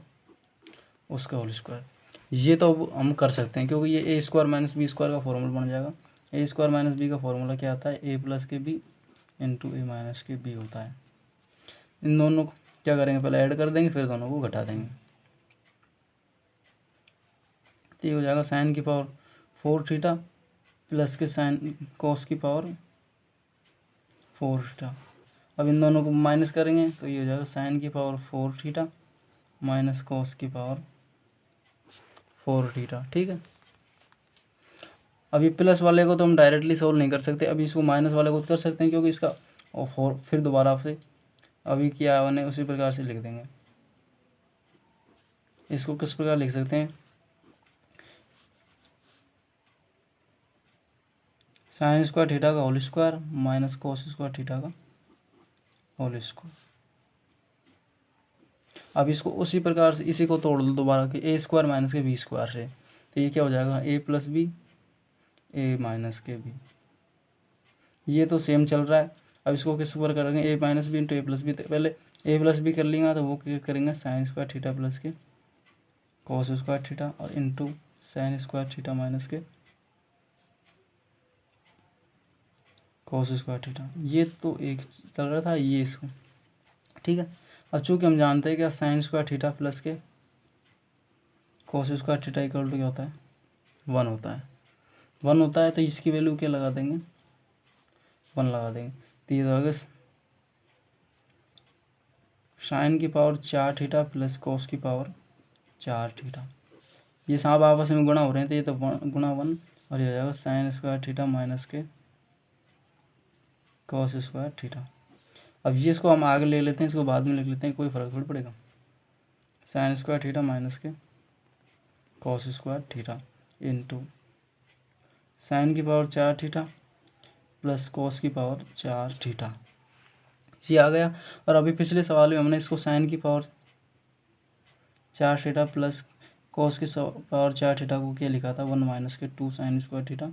Speaker 1: उसका होल स्क्वायर। ये तो हम कर सकते हैं क्योंकि ये A square minus B square का फॉर्मूला बन जाएगा। ए स्क्वायर माइनस बी का फॉर्मूला क्या आता है, ए प्लस के बी इंटू ए माइनस के बी होता है। इन दोनों को क्या करेंगे, पहले ऐड कर देंगे फिर दोनों को घटा देंगे, तो ये हो जाएगा साइन की पावर 4 थीटा प्लस के साइन कॉस की पावर 4 थीटा। अब इन दोनों को माइनस करेंगे तो ये हो जाएगा साइन की पावर 4 थीटा माइनस कॉस की पावर 4 थीटा। ठीक है, अब ये प्लस वाले को तो हम डायरेक्टली सोल्व नहीं कर सकते, अभी इसको माइनस वाले को तो कर सकते हैं क्योंकि इसका और 4 फिर दोबारा से अभी किया है उसी प्रकार से लिख देंगे। इसको किस प्रकार लिख सकते हैं, साइन स्क्वायर थीटा का whole square minus cos square theta का होल स्क्वायर। अब इसको उसी प्रकार से इसी को तोड़ दो दोबारा कि ए स्क्वायर माइनस के बी स्क्वायर से, तो ये क्या हो जाएगा ए प्लस बी ए माइनस के बी, ये तो सेम चल रहा है। अब इसको किस पर करेंगे, ए माइनस बी इंटू ए प्लस बी, पहले ए प्लस बी कर लेंगे तो वो क्या करेंगे साइन स्क्वायर थीटा प्लस के कॉस स्क्वायर थीटा और into sine square theta minus के कॉस स्क्वायर थीटा, ये तो एक चल रहा था ये इसको। ठीक है, अब चूंकि हम जानते हैं क्या साइन स्क्वायर थीटा प्लस के cos square theta equal to क्या होता है 1 होता है, 1 होता है, तो इसकी वैल्यू क्या लगा देंगे 1 लगा देंगे, तो ये तो अगर साइन की पावर 4 थीटा प्लस कॉस की पावर 4 थीटा, ये सब आपस में गुणा हो रहे हैं तो ये तो गुणा 1 और ये हो जाएगा साइन स्क्वायर थीटा माइनस के कॉस स्क्वायर थीटा। अब ये इसको हम आगे ले लेते हैं, इसको बाद में लिख लेते हैं, कोई फर्क थोड़ी पड़ेगा। साइन स्क्वायर थीटा माइनस के cos square theta into sign की पावर 4 थीटा प्लस कॉस की पावर 4 थीटा, ये आ गया। और अभी पिछले सवाल में हमने इसको साइन की पावर 4 थीटा प्लस कॉस की पावर 4 थीटा को क्या लिखा था 1 माइनस के 2 sine square theta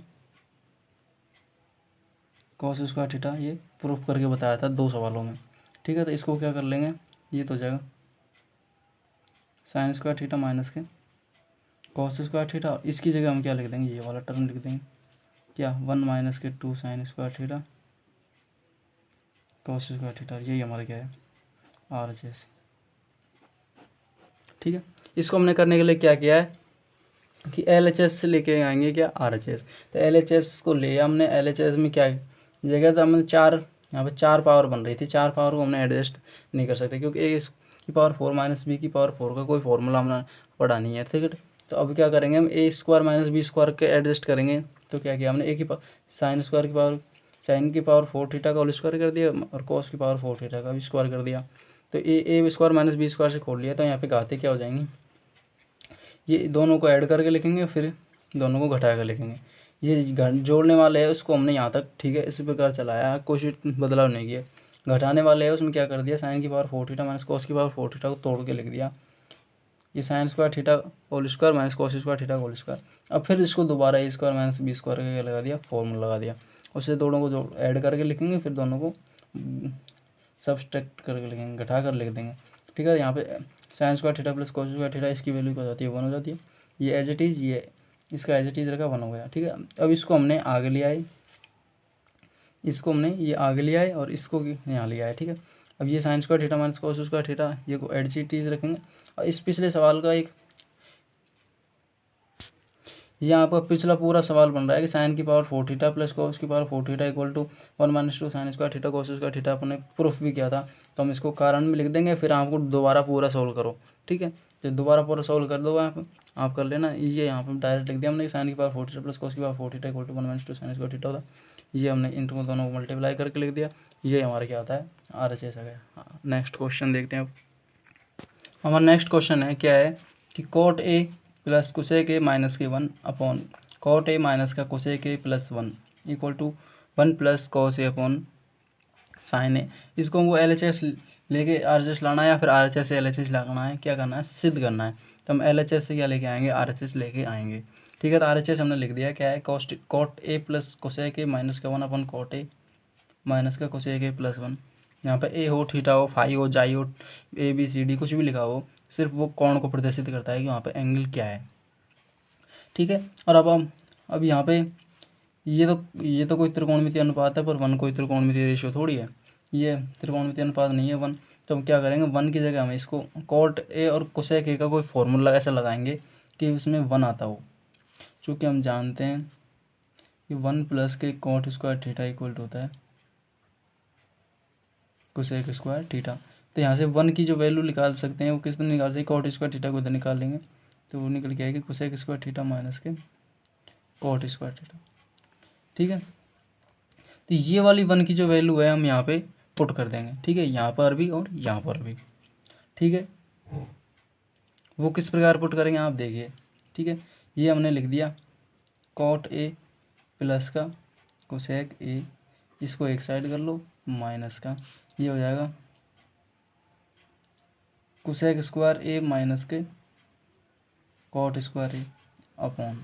Speaker 1: cos square theta, ये प्रूफ करके बताया था 2 सवालों में। ठीक है, तो इसको क्या कर लेंगे, ये तो हो जाएगा साइन स्क्वायर थीटा माइनस के कॉस स्क्वायर थीटा, और इसकी जगह हम क्या लिख देंगे ये वाला टर्म लिख देंगे क्या 1 माइनस के 2 sine square theta cos square theta, यही हमारा क्या है RHS। ठीक है, इसको हमने करने के लिए क्या किया है कि LHS से लेके आएंगे क्या RHS, तो LHS को ले हमने, LHS में क्या जगह तो हमने 4 यहाँ पे 4 पावर बन रही थी, 4 पावर को हमने एडजस्ट नहीं कर सकते क्योंकि ए की पावर 4 माइनस बी की पावर 4 का कोई फॉर्मूला हमने पढ़ा नहीं है। ठीक है, तो अब क्या करेंगे हम ए स्क्वायर माइनस बी स्क्वायर के एडजस्ट करेंगे, तो क्या किया हमने ए की साइन स्क्वायर की पावर साइन की पावर 4 थीटा का होल स्क्वायर कर दिया और कॉस की पावर 4 थीटा का भी स्क्वायर कर दिया, तो ए स्क्वायर माइनस बी स्क्वायर से खोल लिया, तो यहाँ पे घाते क्या हो जाएंगी, ये दोनों को ऐड करके लिखेंगे फिर दोनों को घटा कर लिखेंगे, ये जोड़ने वाले है उसको हमने यहाँ तक ठीक है इसी प्रकार चलाया, कुछ बदलाव नहीं किया। घटाने वाले है उसमें क्या कर दिया साइन की पावर 4 थीटा माइनस कॉस की पावर 4 थीटा को तोड़ के लिख दिया, ये sine square theta whole square minus cos square theta whole square. अब फिर इसको दोबारा A square minus B square का लगा दिया फॉर्मूला लगा दिया, उससे दोनों को जो ऐड करके लिखेंगे फिर दोनों को सब्सट्रैक्ट करके लिखेंगे, घटा कर लिख देंगे। ठीक है, यहाँ पे sign square theta plus cos square theta इसकी वैल्यू क्या हो जाती है 1 हो जाती है, ये एज इट इज़, ये इसका एज इट इज़ रखा 1 हो गया। ठीक है, अब इसको हमने आगे ले आए, इसको हमने ये आगे ले आए और इसको यहाँ ले आए। ठीक है, अब ये sine square theta minus cos square theta ये को एज इट इज़ रखेंगे, और इस पिछले सवाल का एक ये आपका पिछला पूरा सवाल बन रहा है कि साइन की पावर 4 थीटा प्लस कॉस की power 4 theta equal to 1 - 2 sine square theta cos square theta. अपने प्रूफ भी किया था, तो हम इसको कारण में लिख देंगे, फिर आपको दोबारा पूरा सोल्व करो, ठीक है। तो दोबारा पूरा सोल्व कर दो आप कर लेना। ये यहाँ पर डायरेक्ट लिख दिया हमने साइन की पावर 4 थीटा प्लस कॉस की power 4 theta equal to 1 - 2 sine square theta होता। ये हमने इन दोनों को मल्टीप्लाई करके लिख दिया। ये हमारा क्या होता है, RHS आ गया। नेक्स्ट क्वेश्चन देखते हैं अब। हमारा नेक्स्ट क्वेश्चन है क्या है कि कॉट ए प्लस कोसेक ए माइनस के 1 अपॉन कॉट ए माइनस का cosec A plus 1 equal to 1 plus cos a upon sine a. इसको हमको LHS लेके RHS लाना है, या फिर RHS से LHS लाना है, क्या करना है, सिद्ध करना है। तो हम LHS से क्या लेके आएंगे, RHS लेके आएंगे, ठीक है। तो RHS हमने लिख दिया, क्या है, कॉट ए प्लस कोसेक ए माइनस का 1 अपॉन कॉट ए माइनस का कोसेक ए प्लस 1। यहाँ पे ए हो, थीटा हो, फाई हो, जाई हो, ABCD कुछ भी लिखा हो, सिर्फ वो कोण को प्रदर्शित करता है कि वहाँ पे एंगल क्या है, ठीक है। और अब यहाँ पे ये तो कोई त्रिकोणमितीय अनुपात है, पर 1 कोई त्रिकोणमितीय रेशियो थोड़ी है, ये त्रिकोणमितीय अनुपात नहीं है 1। तो हम क्या करेंगे, 1 की जगह हम इसको कॉट ए और कोसेक ए का कोई फॉर्मूला ऐसा लगाएंगे कि उसमें 1 आता हो, चूँकि हम जानते हैं कि 1 प्लस के कॉट स्क्वायर थीटा इक्वल होता है कोसेक स्क्वायर थीटा। तो यहाँ से 1 की जो वैल्यू निकाल सकते हैं वो किस तरह निकाल सकते हैं, कॉट स्क्वायर थीटा को इधर निकाल लेंगे तो वो निकल के आएगी कोसेक स्क्वायर थीटा माइनस के कॉट स्क्वायर थीटा, ठीक है। तो ये वाली 1 की जो वैल्यू है हम यहाँ पे पुट कर देंगे, ठीक है, यहाँ पर भी और यहाँ पर भी, ठीक है। वो किस प्रकार पुट करेंगे आप देखिए, ठीक है। ये हमने लिख दिया कॉट ए प्लस का कोसेक ए, इसको एक साइड कर लो, माइनस का ये हो जाएगा कोसेक स्क्वायर ए माइनस के कॉट स्क्वायर ए अपॉन,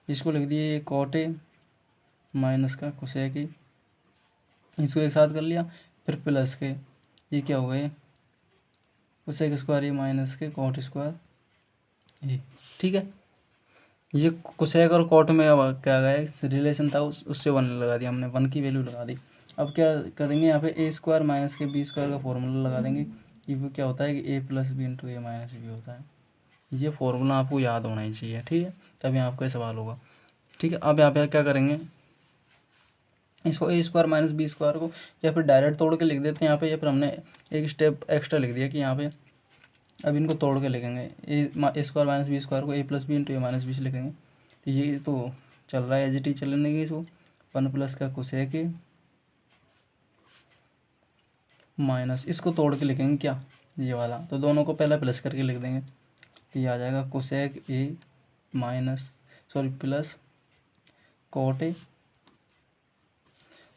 Speaker 1: इसको लिख दिए कॉट ए माइनस का कोसेक ए, इसको एक साथ कर लिया, फिर प्लस के ये क्या हो गए कोसेक स्क्वायर ए माइनस के कॉट स्क्वायर ए, ठीक है। ये कोसेक और कॉट में अब क्या गया रिलेशन था उससे 1 लगा दिया हमने, 1 की वैल्यू लगा दी। अब क्या करेंगे, यहाँ पे ए स्क्वायर माइनस के बी स्क्वायर का फॉर्मूला लगा देंगे कि वो क्या होता है कि ए plus B into A minus B होता है। ये फॉर्मूला आपको याद होना ही चाहिए, ठीक है, तभी आपका ये सवाल होगा, ठीक है। अब यहाँ पे क्या करेंगे, इसको ए स्क्वायर माइनस बी स्क्वायर को या फिर डायरेक्ट तोड़ के लिख देते हैं यहाँ पे, या फिर हमने एक स्टेप एक्स्ट्रा लिख दिया कि यहाँ पे अब इनको तोड़ के लिखेंगे, ए स्क्वायर माइनस बी स्क्वायर को ए plus B into A minus B से लिखेंगे। तो ये तो चल रहा है एज चलने की, इसको 1 प्लस का कोसेक ए माइनस इसको तोड़ के लिखेंगे क्या, ये वाला, तो दोनों को पहले प्लस करके लिख देंगे। तो ये आ जाएगा cosec A minus sorry plus cot A.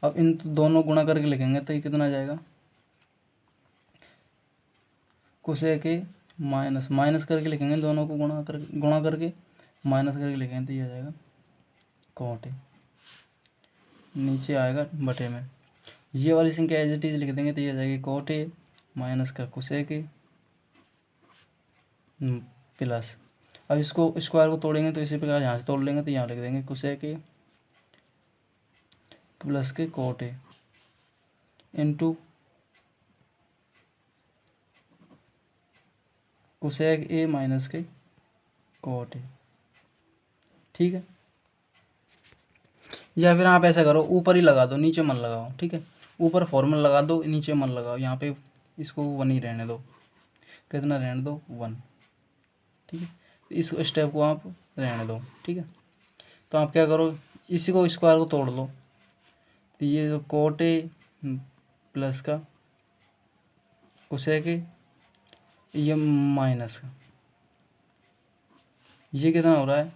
Speaker 1: अब इन दोनों गुणा करके लिखेंगे तो ये कितना आ जाएगा, कोसेक ए माइनस माइनस करके लिखेंगे, दोनों को गुणा करके माइनस करके लिखेंगे तो ये आ जाएगा कॉट ए, नीचे आएगा बटे में, ये वाली संख्या एज इट इज लिख देंगे तो ये आ जाएगी कॉट ए माइनस का कोसेक ए प्लस, अब इसको स्क्वायर को तोड़ेंगे तो इसी प्रकार यहाँ से तोड़ लेंगे तो यहाँ लिख देंगे कोसेक ए प्लस के cot A into cosec A minus के कॉट ए, ठीक है। या फिर आप ऐसा करो ऊपर ही लगा दो नीचे मन लगाओ, ठीक है, ऊपर फॉर्मूला लगा दो नीचे मन लगाओ, यहाँ पे इसको 1 ही रहने दो, कितना रहने दो 1, ठीक है। इस स्टेप को आप रहने दो, ठीक है। तो आप क्या करो, इसी को स्क्वायर को तोड़ लो, तो ये जो कॉट ए प्लस का कोसेक ए ये माइनस का, ये कितना हो रहा है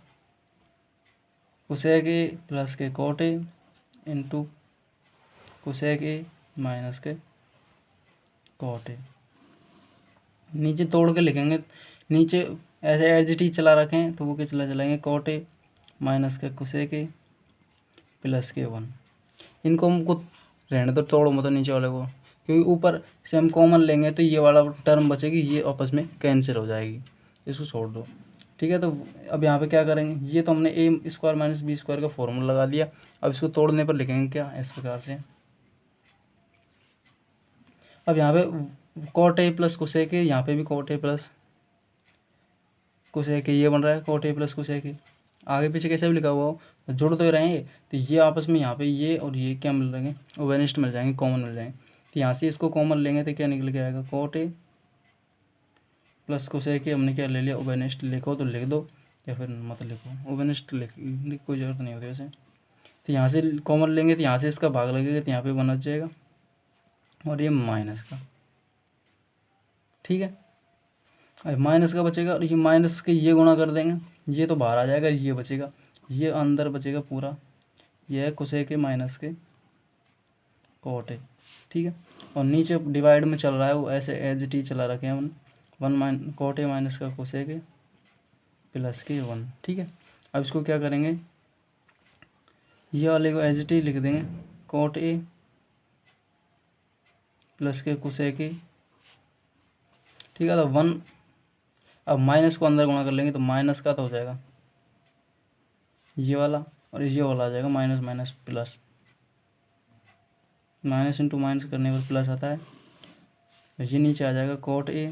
Speaker 1: कोसेक ए प्लस के cot A into cosec A minus के कॉट ए, नीचे तोड़ के लिखेंगे, नीचे ऐसे एज इट इज चला रखें तो वो क्या चलाएंगे कॉट ए माइनस के कोसेक ए प्लस के 1, इनको हमको रहने दो, तोड़ो मतलब नीचे वाले को, क्योंकि ऊपर से हम कॉमन लेंगे तो ये वाला टर्म बचेगी, ये आपस में कैंसिल हो जाएगी, इसको छोड़ दो, ठीक है। तो अब यहाँ पे क्या करेंगे, ये तो हमने ए स्क्वायर माइनस बी स्क्वायर का फॉर्मूला लगा दिया, अब इसको तोड़ने पर लिखेंगे क्या इस प्रकार से, अब यहाँ पे cot A plus cosec A, यहाँ पे भी cot A plus cosec A ये बन रहा है cot A plus cosec A, आगे पीछे कैसे भी लिखा हुआ हो तो जुड़ तो रहे हैं, तो ये आपस में यहाँ पे ये और ये क्या मिल जाएंगे, ओवेनिस्ट मिल जाएंगे, कॉमन मिल जाएंगे। तो यहाँ से इसको कॉमन लेंगे तो क्या निकल के आएगा, cot A plus cosec A. हमने क्या ले लिया, ओवेनिस्ट। लिखो तो लिख दो या फिर मत लिखो, ओवेनिस्ट लिख कोई ज़रूरत नहीं होती वैसे। तो यहाँ से कॉमन लेंगे तो यहाँ से इसका भाग लगेगा तो यहाँ पे बन जाएगा और ये माइनस का, ठीक है। अब माइनस का बचेगा और ये माइनस के ये गुणा कर देंगे, ये तो बाहर आ जाएगा, ये बचेगा, ये अंदर बचेगा पूरा, ये है कोसेक के माइनस के कोट है, ठीक है। और नीचे डिवाइड में चल रहा है वो ऐसे एज टी चला रखे हैं, वन कोट ए माइनस का कोसेक के प्लस के 1, ठीक है। अब इसको क्या करेंगे, ये वाले को एज टी लिख देंगे, कोट ए प्लस के कोसेक के, ठीक है। तो 1, अब माइनस को अंदर गुणा कर लेंगे तो माइनस का तो हो जाएगा ये वाला और ये वाला आ जाएगा minus minus plus, minus into minus करने पर प्लस आता है। ये नीचे आ जाएगा कोट ए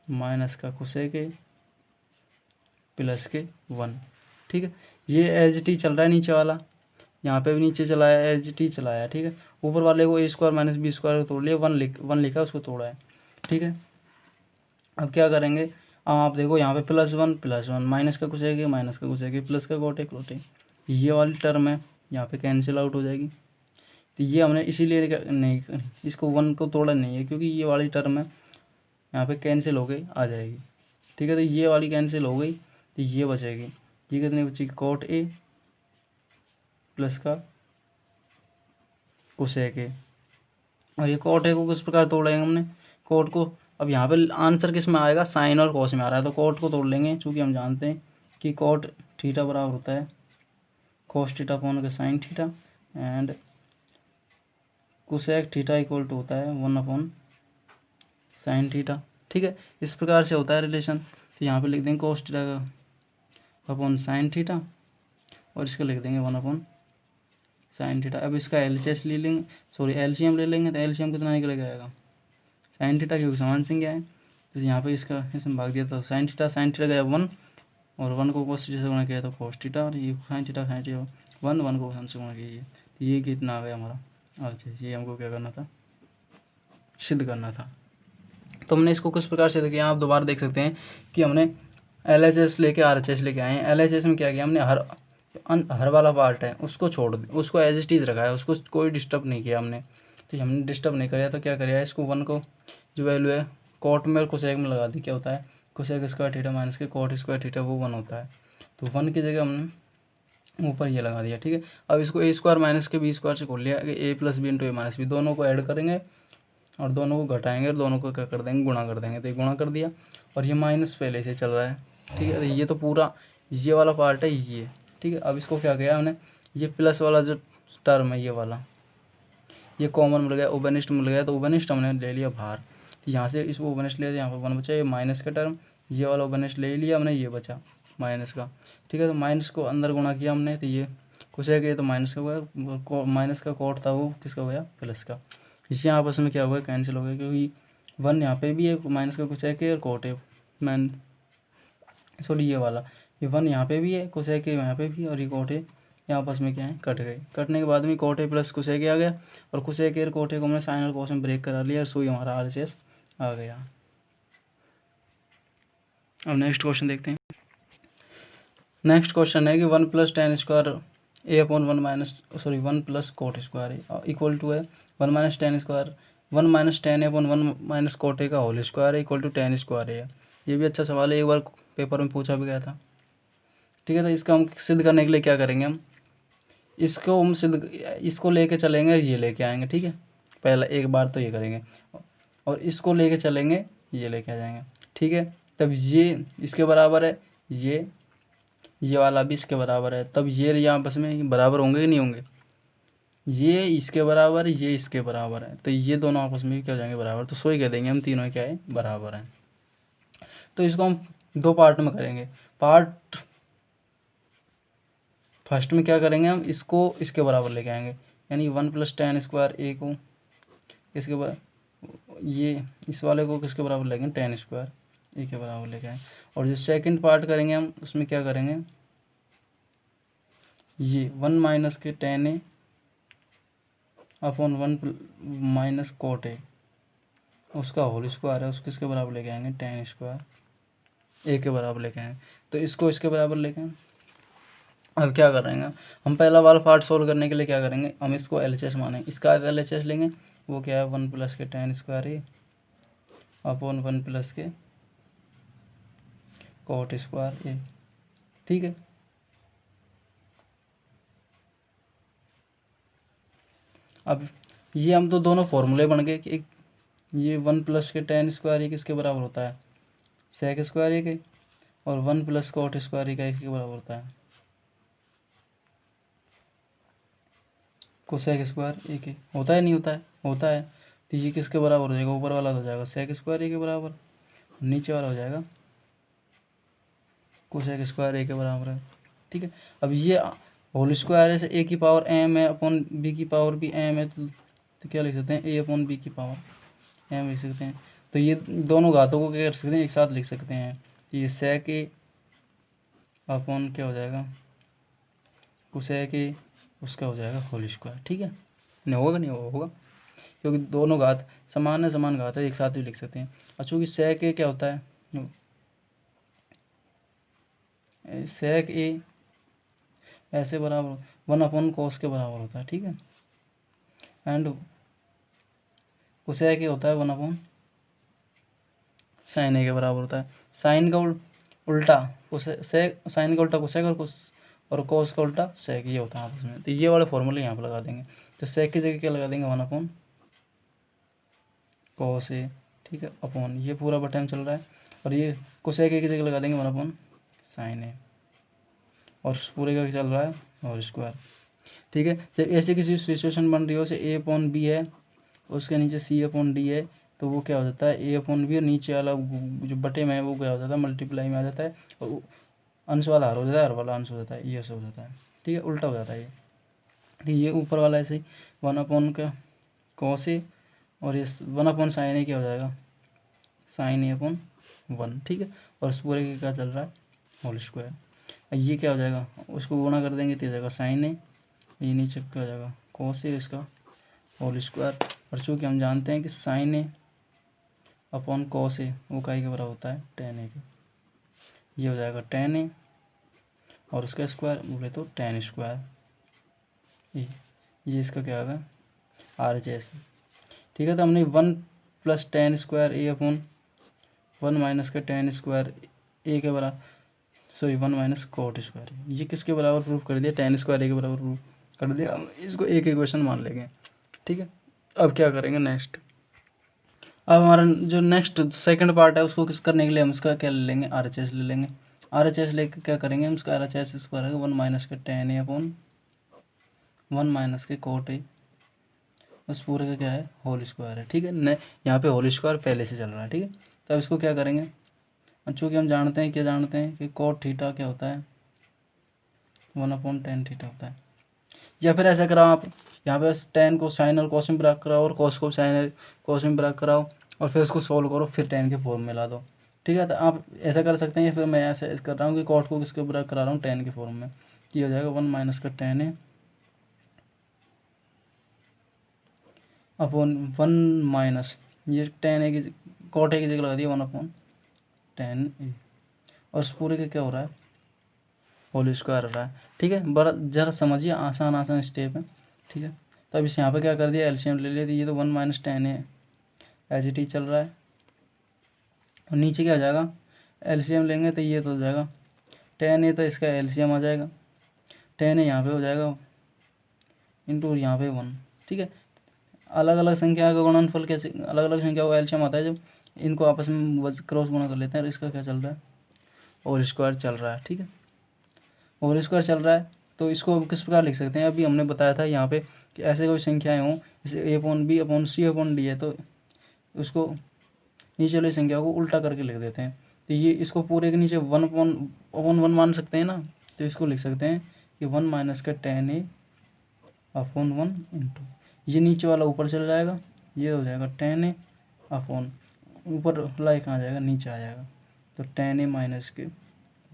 Speaker 1: माइनस का कोसेक ए प्लस के 1, ठीक है। ये एच टी चल रहा है नीचे वाला, यहाँ पे भी नीचे चलाया एच टी चलाया, ठीक है। ऊपर वाले को ए स्क्वायर माइनस बी स्क्वायर तोड़ लिया, वन लिखा उसको तोड़ा है, ठीक है। अब क्या करेंगे, अब आप देखो यहाँ पे प्लस वन माइनस का कुछ है माइनस का कुछ है प्लस का कोटे क्लोटे, ये वाली टर्म है यहाँ पे कैंसिल आउट हो जाएगी। तो ये हमने इसीलिए नहीं, इसको 1 को तोड़ा नहीं है क्योंकि ये वाली टर्म है यहाँ पे कैंसिल हो गई आ जाएगी, ठीक है। तो ये वाली कैंसिल हो गई तो ये बचेगी, ये कितनी बचेगी, कोट ए प्लस का कोसेक ए। और ये कोट ए को किस प्रकार तोड़ेंगे हमने, कोट को, अब यहाँ पे आंसर किस में आएगा, साइन और कॉस में आ रहा है, तो कोट को तोड़ लेंगे क्योंकि हम जानते हैं कि कोट थीटा बराबर होता है कोस थीटा अपॉन के sine theta, and cosec theta equal to होता है 1 अपॉन साइन थीटा, ठीक है। इस प्रकार से होता है रिलेशन। तो यहाँ पे लिख देंगे कोस थीटा का अपॉन साइन थीटा और इसका लिख देंगे 1 अपॉन साइन थीटा। अब इसका एलसीएस ले लेंगे, सॉरी एलसीएम ले लेंगे, तो एलसीएम कितना निकल आएगा, साइन थीटा क्योंकि समान संख्या है, तो यहाँ पे इसका इसमें भाग दिया था साइन थीटा गया 1 और 1 को कोस थीटा से गुणा किया तो कोस थीटा, और ये साइन थीटा 1 को साइन से गुणा किया, तो ये कितना आ गया हमारा, अच्छा ये हमको क्या करना था, सिद्ध करना था। तो हमने इसको किस प्रकार सिद्ध किया, आप दोबारा देख सकते हैं कि हमने LHS लेके RHS लेके आए हैं। LHS में क्या किया हमने, हर वाला पार्ट है उसको छोड़ दिया, उसको एज इट इज रखा है, उसको कोई डिस्टर्ब नहीं किया हमने। तो हमने डिस्टर्ब नहीं कराया तो क्या करेगा, इसको 1 को जो वैल्यू है कोट में और कोसेक में लगा दी, क्या होता है कोसेक स्क्वायर थीटा माइनस के कोट स्क्वायर थीटा वो 1 होता है। तो 1 की जगह हमने ऊपर ये लगा दिया, ठीक है। अब इसको ए स्क्वायर माइनस के बी स्क्वायर से खोल लिया, ए plus B into A minus B, दोनों को ऐड करेंगे और दोनों को घटाएंगे और दोनों को क्या कर देंगे, गुणा कर देंगे। तो ये गुणा कर दिया और ये माइनस पहले से चल रहा है, ठीक है। तो ये तो पूरा ये वाला पार्ट है ये, ठीक है। अब इसको क्या किया हमने, ये प्लस वाला जो टर्म है ये वाला, ये कॉमन मिल गया, ओबेनिस्ट मिल गया, तो ओबेनिस्ट हमने ले लिया बाहर। यहाँ से इसको ओबेनिस्ट लिया, यहाँ पर 1 बचा, ये माइनस का टर्म, ये वाला ओबेनिस्ट ले लिया हमने, ये बचा माइनस का, ठीक है। तो माइनस को अंदर गुणा किया हमने, तो ये कुछ है कि तो माइनस का हो गया, माइनस का कोट था वो किसका हो गया, प्लस का। इससे आपस में क्या हुआ, कैंसिल हो गया क्योंकि 1 यहाँ पे भी है, माइनस का कुछ है कि और कोट है मैन, सॉरी ये वाला, ये 1 यहाँ पे भी है, कुछ है कि यहाँ पे भी, और ये कोट है यहाँ आपस में क्या है कट गए। कटने के बाद में कोटे प्लस कुछ एक आ गया और कुछ एक कोटे को हमने साइन और कॉस में ब्रेक करा लिया और सुई हमारा RHS आ गया। अब नेक्स्ट क्वेश्चन देखते हैं। नेक्स्ट क्वेश्चन है कि 1 plus tan square A upon 1 plus cot square equal to है 1 minus tan square 1 minus tan upon 1 minus cot का होल स्क्वायर है इक्वल टू टेन स्क्वायर है। ये भी अच्छा सवाल है, एक बार पेपर में पूछा भी गया था, ठीक है। तो इसका हम सिद्ध करने के लिए क्या करेंगे, हम इसको हम सिद्ध इसको लेके चलेंगे, ये लेके आएंगे, ठीक है। पहला एक बार तो ये करेंगे और इसको लेके चलेंगे, ये लेके आ जाएंगे, ठीक है। तब ये इसके बराबर है, ये वाला भी इसके बराबर है, तब ये यहाँ बस में बराबर होंगे कि नहीं होंगे, ये इसके बराबर है, ये इसके बराबर है, तो ये दोनों आपस में क्या हो जाएंगे बराबर, तो सो ही कह देंगे हम तीनों क्या है बराबर हैं। तो इसको हम 2 पार्ट में करेंगे। पार्ट फर्स्ट में क्या करेंगे, हम इसको इसके बराबर लेके आएंगे, यानी 1 प्लस टेन स्क्वायर ए को इसके बाद ये इस वाले को किसके बराबर लेंगे, टेन स्क्वायर ए के बराबर लेके आएंगे। और जो सेकंड पार्ट करेंगे हम उसमें क्या करेंगे, ये 1 माइनस के ten A upon 1 minus cot A, उसका होल स्क्वायर है, उसको किसके बराबर लेके आएंगे, टेन स्क्वायर ए के बराबर लेके आएंगे। तो इसको इसके बराबर लेके आएंगे। अब क्या करेंगे, हम पहला वाला पार्ट सोल्व करने के लिए क्या करेंगे, हम इसको LHS मानेंगे, इसका LHS लेंगे, वो क्या है 1 प्लस के ten square A upon 1 plus के कोट स्क्वायर ए। ठीक है, अब ये हम तो दोनों फॉर्मूले बन गए कि ये 1 प्लस के टेन स्क्वायर ए किसके बराबर होता है, सेक स्क्वायर ए के, और 1 प्लस कोट स्क्वायर ए का इसके बराबर होता है कोसेक स्क्वायर ए के। होता है नहीं होता है, होता है। तो ये किसके बराबर हो जाएगा, ऊपर वाला हो जाएगा सेक स्क्वायर ए के बराबर, नीचे वाला हो जाएगा कोसेक स्क्वायर ए के बराबर है। ठीक है, अब ये होल स्क्वायर है, से ए की पावर एम है अपॉन बी की पावर भी एम है, तो क्या लिख सकते हैं, ए अपॉन बी की पावर एम लिख सकते हैं। तो ये दोनों घातों को क्या कर सकते हैं, एक साथ लिख सकते हैं। तो ये सेक ए अपॉन क्या हो जाएगा, कोसेक ए, उसका हो जाएगा होल स्क्वायर। ठीक है, नहीं होगा, नहीं होगा, क्योंकि दोनों घात समान है, समान घात है, एक साथ भी लिख सकते हैं। और चूँकि सेक ए क्या होता है, सेक ए ऐसे बराबर 1 अपॉन कोस के बराबर होता है। ठीक है, एंड कोसेक ए होता है 1 अपॉन साइन ए के बराबर होता है। साइन का उल्टा सेक, साइन का उल्टा कोसेक, और कोस का उल्टा सेक, ये होता है आपस में। तो ये वाले फॉर्मूले यहाँ पर लगा देंगे। तो सेक की जगह क्या लगा देंगे, 1 अपॉन कोस ए। ठीक है, अपॉन ये पूरा बटन चल रहा है, और ये कोसेक ए की जगह लगा देंगे 1 अपॉन साइन ए, और पूरे का चल रहा है और स्क्वायर। ठीक है, जब ऐसे किसी सिचुएशन बन रही हो, से ए अपॉन बी है, उसके नीचे सी अपॉन डी है, तो वो क्या हो जाता है, ए अपॉन बी, और नीचे वाला जो बटे में है वो क्या हो जाता है, मल्टीप्लाई में आ जाता है, और अंश वाला हर हो जाता है, हर वाला अंश हो जाता है, ये ऐसे हो जाता है। ठीक है, उल्टा हो जाता है ये। ठीक, ये ऊपर वाला ऐसे ही 1 अपॉन का कॉस ए, और ये 1 अपॉन साइन ए क्या हो जाएगा, साइन ए अपॉन 1। ठीक है, और उस पूरे का क्या चल रहा है, होल स्क्वायर। ये क्या हो जाएगा, उसको गुणा कर देंगे तो हो जाएगा साइन ए, ये नीचे क्या हो जाएगा कॉस ए, इसका होल स्क्वायर। और चूँकि हम जानते हैं कि sign A upon cos A वो काई के बराबर होता है, टेन ए के, ये हो जाएगा टेन ए, और उसका स्क्वायर बोले तो टेन स्क्वायर ये इसका क्या होगा, RHS। ठीक है, तो हमने 1 plus tan square A upon 1 minus का टेन स्क्वायर ए के बराबर, सॉरी 1 माइनस कोट स्क्वायर, ये किसके बराबर प्रूफ कर दिया, टेन स्क्वायर ए के बराबर प्रूफ कर दिया। हम इसको एक इक्वेशन मान लेंगे। ठीक है, अब क्या करेंगे नेक्स्ट, अब हमारा जो नेक्स्ट सेकंड पार्ट है उसको किस करने के लिए हम इसका क्या ले लेंगे, RHS ले लेंगे। RHS लेके क्या करेंगे हम, इसका RHS स्क्वायर है 1 माइनस के टेन ए अपॉन 1 माइनस के कोट ए, उस पूरे का क्या है, होल स्क्वायर है। ठीक है, न यहाँ पे होल स्क्वायर पहले से चल रहा है। ठीक है, तो अब इसको क्या करेंगे, चूँकि हम जानते हैं, क्या जानते हैं कि कोट थीटा क्या होता है, 1 अपॉन टेन थीटा होता है। या फिर ऐसा कराओ आप, यहाँ पे टेन को साइन और कॉस में ब्रेक कराओ, और कॉस को साइन कॉस में ब्रेक कराओ, और फिर उसको सोल्व करो, फिर टेन के फॉर्म में ला दो। ठीक है, तो आप ऐसा कर सकते हैं, या फिर मैं ऐसा कर रहा हूँ कि कॉट को किसके ब्रेक करा रहा हूँ, टेन के फॉर्म में। ये हो जाएगा 1 माइनस का टेन ए अपॉन 1 माइनस, ये टेन ए की कॉट ए की जगह लगा दिया 1 अपॉन टेन ए, और उस पूरे का क्या हो रहा है, होल स्क्वायर हो रहा है। ठीक है, बड़ा जरा समझिए, आसान आसान स्टेप है। ठीक है, तो अब इस यहाँ पे क्या कर दिया, एलसीएम ले लिया, तो ये तो 1 minus tan A as it is चल रहा है, और नीचे क्या हो जाएगा, एलसीएम लेंगे तो ये तो हो जाएगा टेन ए, तो इसका एलसीएम आ जाएगा, टेन ए यहाँ पे हो जाएगा इंटू यहाँ पे 1। ठीक है, अलग अलग संख्या का गुणनफल कैसे, अलग अलग संख्या का एलसीएम आता है जब इनको आपस में क्रॉस गुणा कर लेते हैं, और इसका क्या चल रहा है, होल स्क्वायर चल रहा है। ठीक है, होल स्क्वायर चल रहा है, तो इसको अब किस प्रकार लिख सकते हैं, अभी हमने बताया था यहाँ पे कि ऐसे कोई संख्याएं हों, जैसे ए अपॉन बी अपॉन सी अपॉन डी है, तो उसको नीचे वाली संख्या को उल्टा करके लिख देते हैं। तो ये इसको पूरे के नीचे 1 अपॉन 1 मान सकते हैं ना, तो इसको लिख सकते हैं कि 1 माइनस का टेन ए अपॉन 1 इंटू, ये नीचे वाला ऊपर चल जाएगा, ये हो जाएगा टेन ए अपॉन, ऊपर लाई कहाँ जाएगा, नीचे आ जाएगा, तो टेन ए माइनस के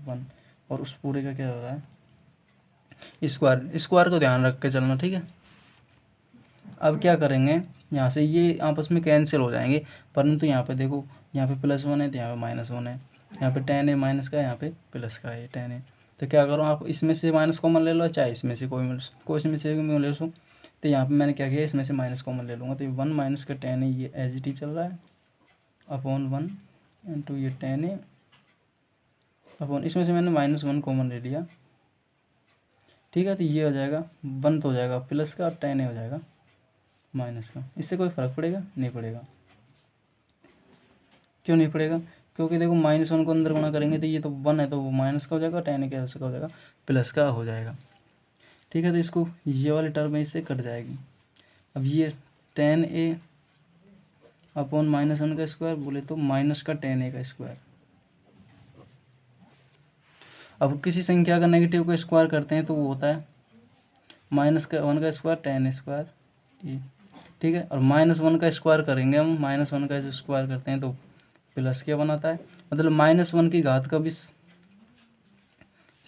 Speaker 1: 1, और उस पूरे का क्या हो रहा है, स्क्वायर, स्क्वायर को ध्यान रख के चलना, ठीक है। अब क्या करेंगे, यहाँ से ये आपस में कैंसिल हो जाएंगे, परंतु यहाँ पे देखो, यहाँ पे +1 है तो यहाँ पे -1 है, यहाँ पे tan है माइनस का, यहाँ पे प्लस का है tan है। तो क्या करो, आप इसमें से माइनस कॉमन ले लो, चाहे इसमें से कोई इसमें से ले लो। तो यहाँ पे मैंने क्या किया, इसमें से माइनस कॉमन ले लूँगा, तो ये 1 माइनस का tan है, ये एज इट इज चल रहा है, अपॉन 1 इंटू ये tan है अपॉन, इसमें से मैंने -1 कॉमन ले लिया, ठीक है। तो ये हो जाएगा 1 तो हो जाएगा प्लस का और tan हो जाएगा माइनस का। इससे कोई फ़र्क पड़ेगा? नहीं पड़ेगा। क्यों नहीं पड़ेगा? क्योंकि देखो -1 को अंदर गुणा करेंगे तो ये तो 1 है, तो वो माइनस का हो जाएगा, tan क्या उसका हो जाएगा प्लस का हो जाएगा, ठीक है। तो इसको ये वाली टर्म इससे कट जाएगी। अब ये tan a अपॉन -1 का स्क्वायर बोले तो माइनस का tan a का स्क्वायर। अब किसी संख्या का नेगेटिव का स्क्वायर करते हैं तो वो होता है -1 का स्क्वायर tan स्क्वायर ए, ठीक है। और -1 का स्क्वायर करेंगे हम, -1 का जो स्क्वायर करते हैं तो प्लस क्या बनाता है, मतलब -1 की घात का भी